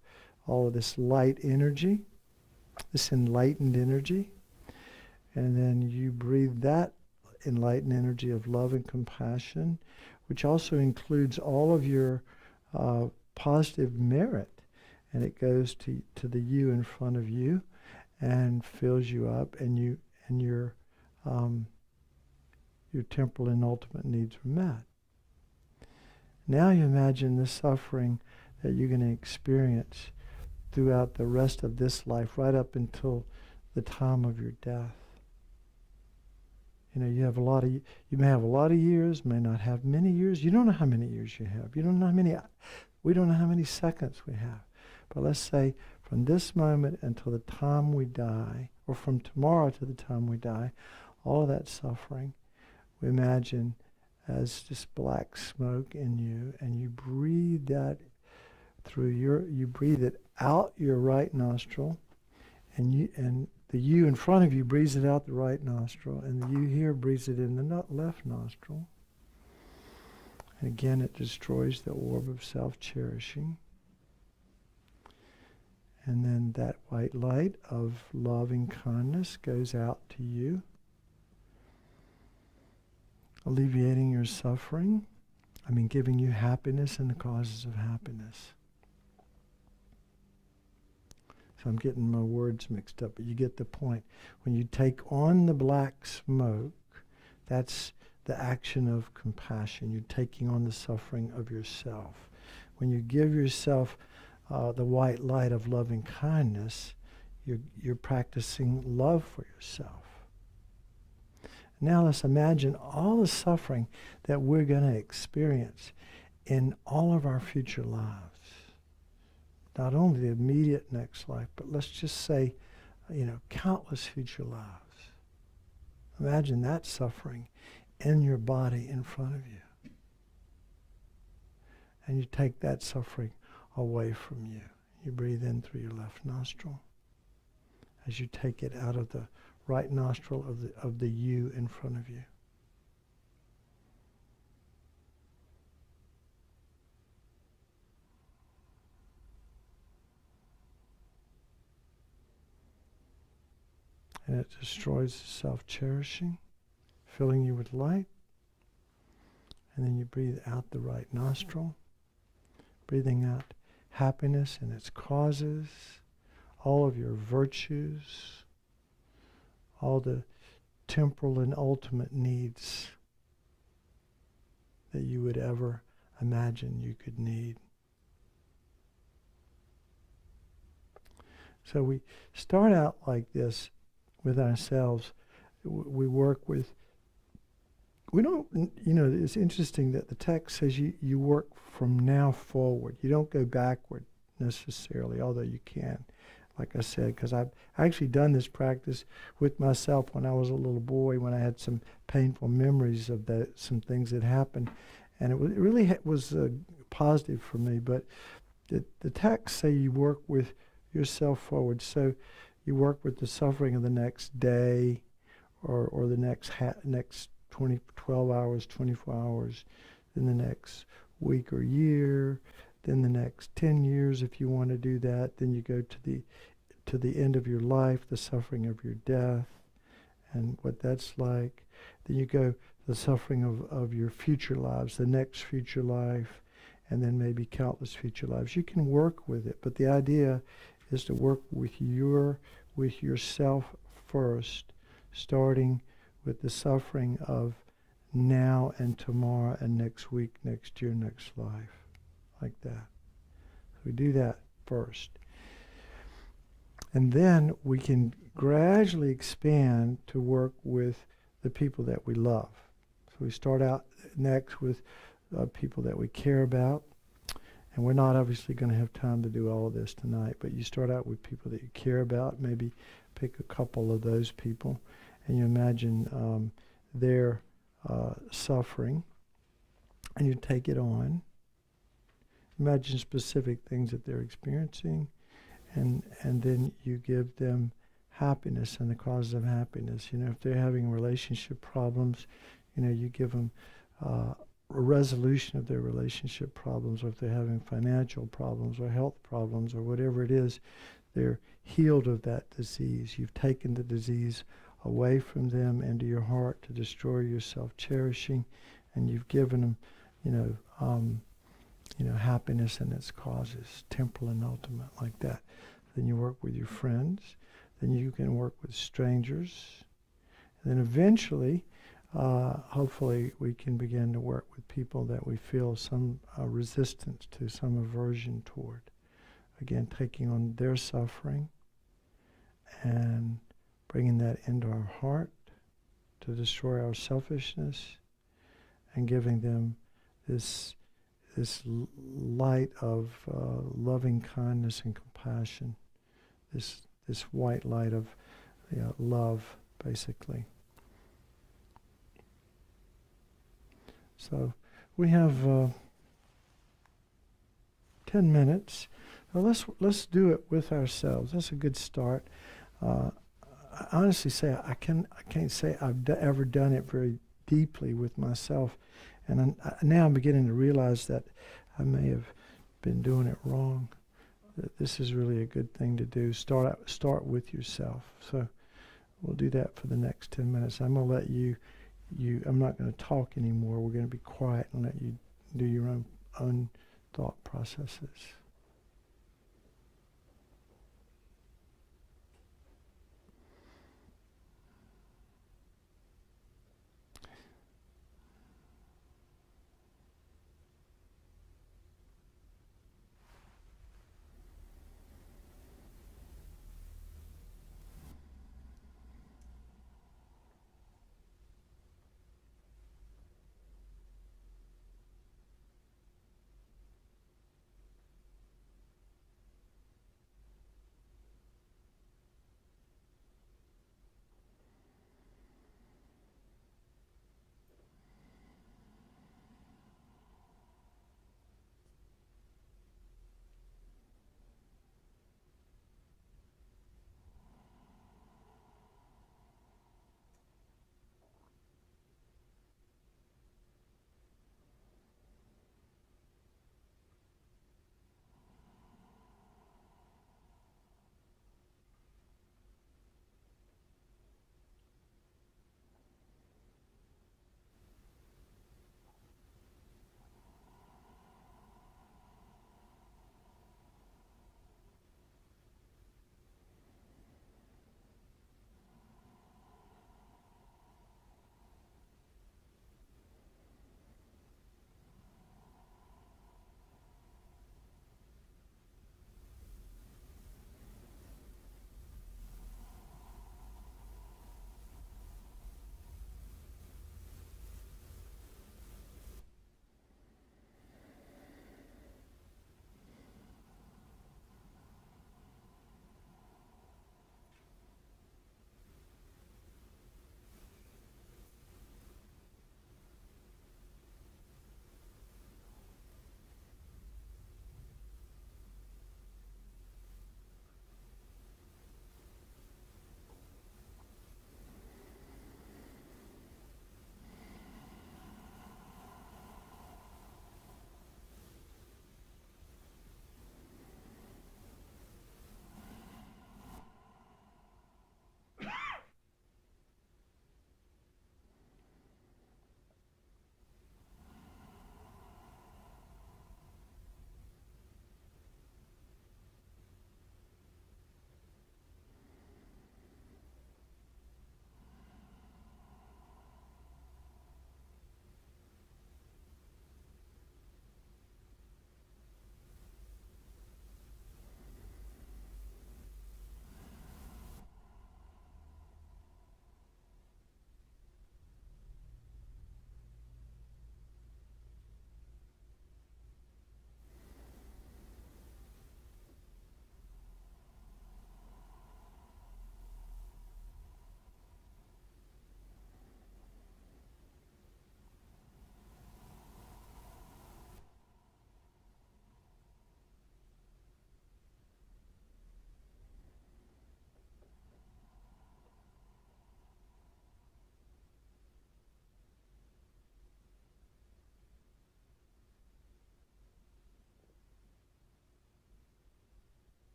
all of this light energy. this enlightened energy, and then you breathe that enlightened energy of love and compassion, which also includes all of your positive merit, and it goes to the you in front of you and fills you up, and your temporal and ultimate needs are met. Now you imagine the suffering that you're going to experience throughout the rest of this life, right up until the time of your death. You know, you may have a lot of years, may not have many years. You don't know how many years you have. We don't know how many seconds we have. But let's say from this moment until the time we die, or from tomorrow to the time we die, all of that suffering, we imagine as just black smoke in you, and you breathe that you breathe it out your right nostril, and the you in front of you breathes it out the right nostril, and the you here breathes it in the left nostril. And again, it destroys the orb of self-cherishing. And then that white light of loving kindness goes out to you, alleviating your suffering. Giving you happiness and the causes of happiness. So I'm getting my words mixed up, but you get the point. When you take on the black smoke, that's the action of compassion. You're taking on the suffering of yourself. When you give yourself the white light of loving kindness, you're practicing love for yourself. Now let's imagine all the suffering that we're going to experience in all of our future lives. Not only the immediate next life, but let's just say, countless future lives. Imagine that suffering in your body in front of you. And you take that suffering away from you. You breathe in through your left nostril as you take it out of the right nostril of the you in front of you. And it destroys the self-cherishing, filling you with light. And then you breathe out the right nostril, breathing out happiness and its causes, all of your virtues, all the temporal and ultimate needs that you would ever imagine you could need. So we start out like this with ourselves. We work with, it's interesting that the text says you work from now forward. You don't go backward necessarily, although you can. Like I said, because I've actually done this practice with myself when I was a little boy, when I had some painful memories of some things that happened. And it really was positive for me. But the texts say you work with yourself forward. So you work with the suffering of the next day or the next 12 hours, 24 hours, then the next week or year, then the next 10 years if you want to do that. Then you go to the end of your life, the suffering of your death and what that's like. Then you go the suffering of your future lives, the next future life, and then maybe countless future lives. You can work with it, but the idea is to work with yourself first, starting with the suffering of now and tomorrow and next week, next year, next life, like that. So we do that first. And then we can gradually expand to work with the people that we love. So we start out next with people that we care about. And we're not obviously going to have time to do all of this tonight, but you start out with people that you care about. Maybe pick a couple of those people, and you imagine their suffering, and you take it on. Imagine specific things that they're experiencing, and then you give them happiness and the causes of happiness. If they're having relationship problems, you give them a resolution of their relationship problems, or if they're having financial problems or health problems or whatever it is they're healed of that disease. You've taken the disease away from them into your heart to destroy your self-cherishing, and you've given them, happiness and its causes, temporal and ultimate, like that. Then you work with your friends. Then you can work with strangers. And then eventually, hopefully, we can begin to work with people that we feel some resistance to, some aversion toward. Again, taking on their suffering and bringing that into our heart to destroy our selfishness, and giving them this light of loving kindness and compassion, this white light of love, basically. So we have 10 minutes. Now let's do it with ourselves. That's a good start. I honestly say I can't say I've ever done it very deeply with myself, and now I'm beginning to realize that I may have been doing it wrong. That this is really a good thing to do. Start with yourself. So we'll do that for the next 10 minutes. I'm going to let you. I'm not going to talk anymore. We're going to be quiet and let you do your own thought processes.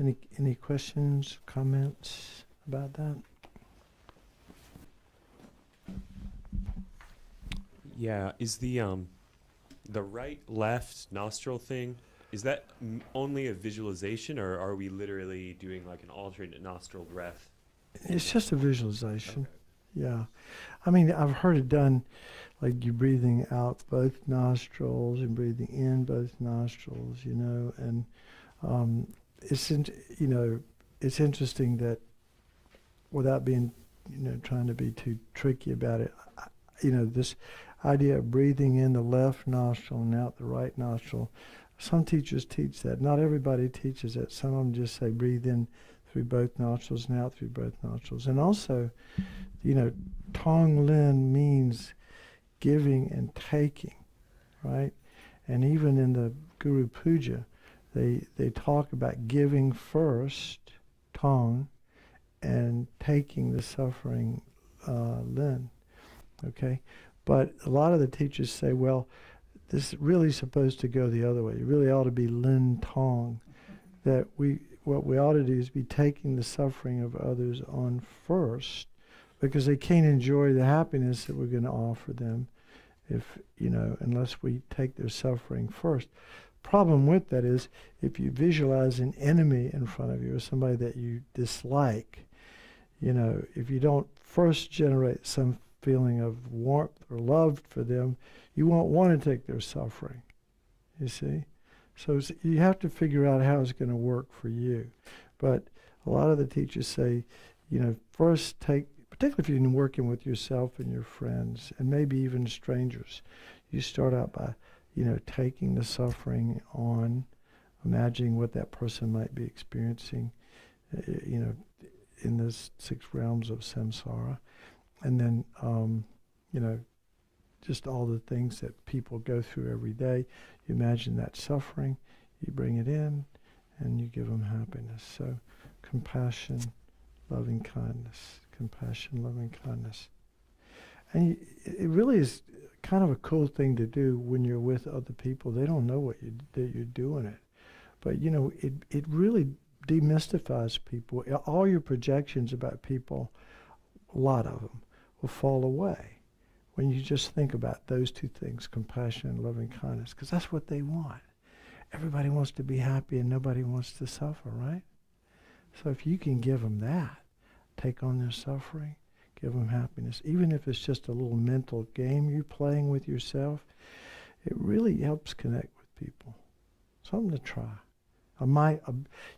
Any questions, comments about that? Yeah, is the right left nostril thing, is that only a visualization, or are we literally doing like an alternate nostril breath? It's just a visualization. Yeah. I mean, I've heard it done like you breathing out both nostrils and breathing in both nostrils, you know, and it's interesting that without being, trying to be too tricky about it, this idea of breathing in the left nostril and out the right nostril, some teachers teach that. Not everybody teaches it. Some of them just say breathe in through both nostrils and out through both nostrils. And also, Tong Lin means giving and taking, right? And even in the Guru Puja, they talk about giving first, Tong, and taking the suffering, Lin, okay? But a lot of the teachers say, well, this is really supposed to go the other way. It really ought to be Lin Tong, that what we ought to do is be taking the suffering of others on first, because they can't enjoy the happiness that we're going to offer them unless we take their suffering first. Problem with that is, if you visualize an enemy in front of you or somebody that you dislike, if you don't first generate some feeling of warmth or love for them, you won't want to take their suffering, you see? So you have to figure out how it's going to work for you. But a lot of the teachers say, first take, particularly if you're working with yourself and your friends, and maybe even strangers, you start out by, taking the suffering on, imagining what that person might be experiencing, in the 6 realms of samsara. And then, just all the things that people go through every day. You imagine that suffering, you bring it in, and you give them happiness. So compassion, loving kindness, compassion, loving kindness. And it really is kind of a cool thing to do when you're with other people. They don't know that you're doing it. But, it really demystifies people. All your projections about people, a lot of them, will fall away when you just think about those two things, compassion and loving kindness, because that's what they want. Everybody wants to be happy and nobody wants to suffer, right? So if you can give them that, take on their suffering, give them happiness, even if it's just a little mental game you're playing with yourself, it really helps connect with people. Something to try.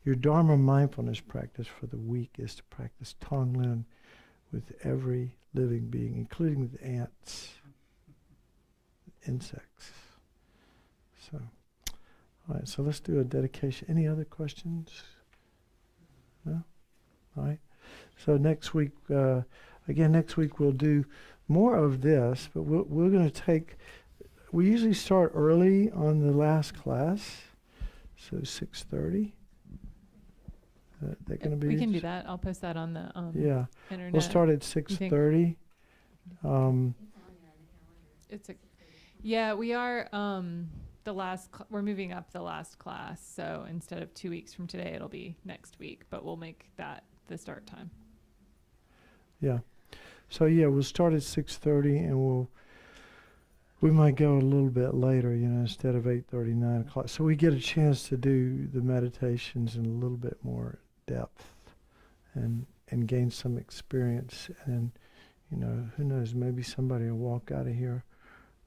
Your Dharma mindfulness practice for the week is to practice Tong Lin with every living being, including the ants, insects. So, all right, so let's do a dedication. Any other questions? No? All right. So next week, next week we'll do more of this, but we're going to we usually start early on the last class, so 6:30. They're going to be. We can do that. I'll post that on the internet. We'll start at 6:30. We are we're moving up the last class, so instead of 2 weeks from today, it'll be next week, but we'll make that the start time. Yeah. So we'll start at 6:30, and we might go a little bit later, instead of 8:30, 9 o'clock. So we get a chance to do the meditations in a little bit more depth and gain some experience. And, who knows, maybe somebody will walk out of here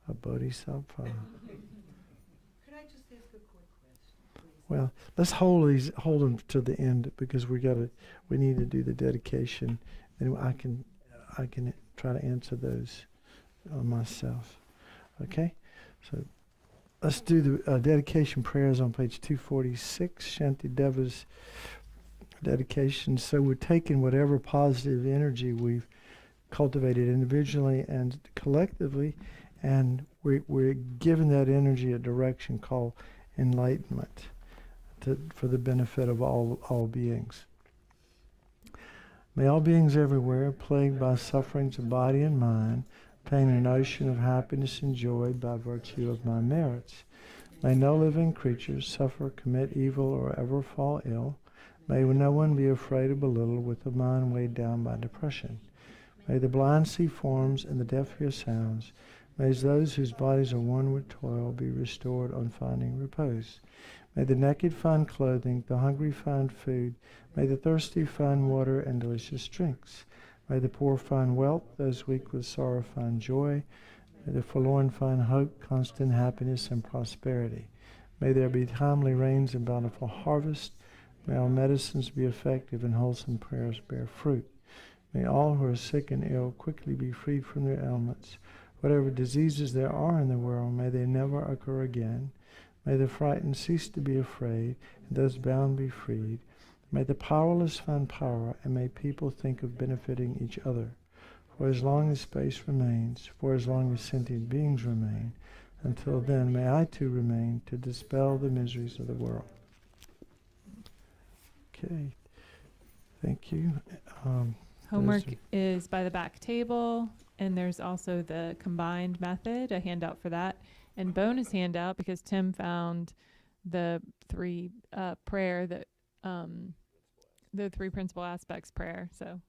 a bodhisattva. Could I just ask a quick question, please? Well, let's hold them to the end, because we need to do the dedication, and I can try to answer those myself. Okay, so let's do the dedication prayers on page 246, Shanti Deva's dedication. So we're taking whatever positive energy we've cultivated individually and collectively, and we're giving that energy a direction called enlightenment for the benefit of all beings. May all beings everywhere, plagued by sufferings of body and mind, attain an ocean of happiness and joy by virtue of my merits. May no living creature suffer, commit evil, or ever fall ill. May no one be afraid or belittled with a mind weighed down by depression. May the blind see forms and the deaf hear sounds. May those whose bodies are worn with toil be restored on finding repose. May the naked find clothing, the hungry find food. May the thirsty find water and delicious drinks. May the poor find wealth, those weak with sorrow find joy. May the forlorn find hope, constant happiness, and prosperity. May there be timely rains and bountiful harvest. May all medicines be effective and wholesome prayers bear fruit. May all who are sick and ill quickly be freed from their ailments. Whatever diseases there are in the world, may they never occur again. May the frightened cease to be afraid, and those bound be freed. May the powerless find power, and may people think of benefiting each other. For as long as space remains, for as long as sentient beings remain, until then may I too remain to dispel the miseries of the world. Okay, thank you. Homework is by the back table, and there's also the combined method, a handout for that, and bonus handout because Tim found the three prayer that the three principal aspects prayer. So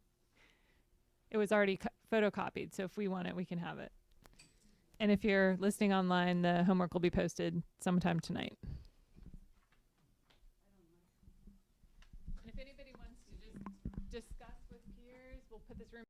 it was already photocopied. So if we want it, we can have it. And if you're listening online, the homework will be posted sometime tonight. And if anybody wants to just discuss with peers, we'll put this room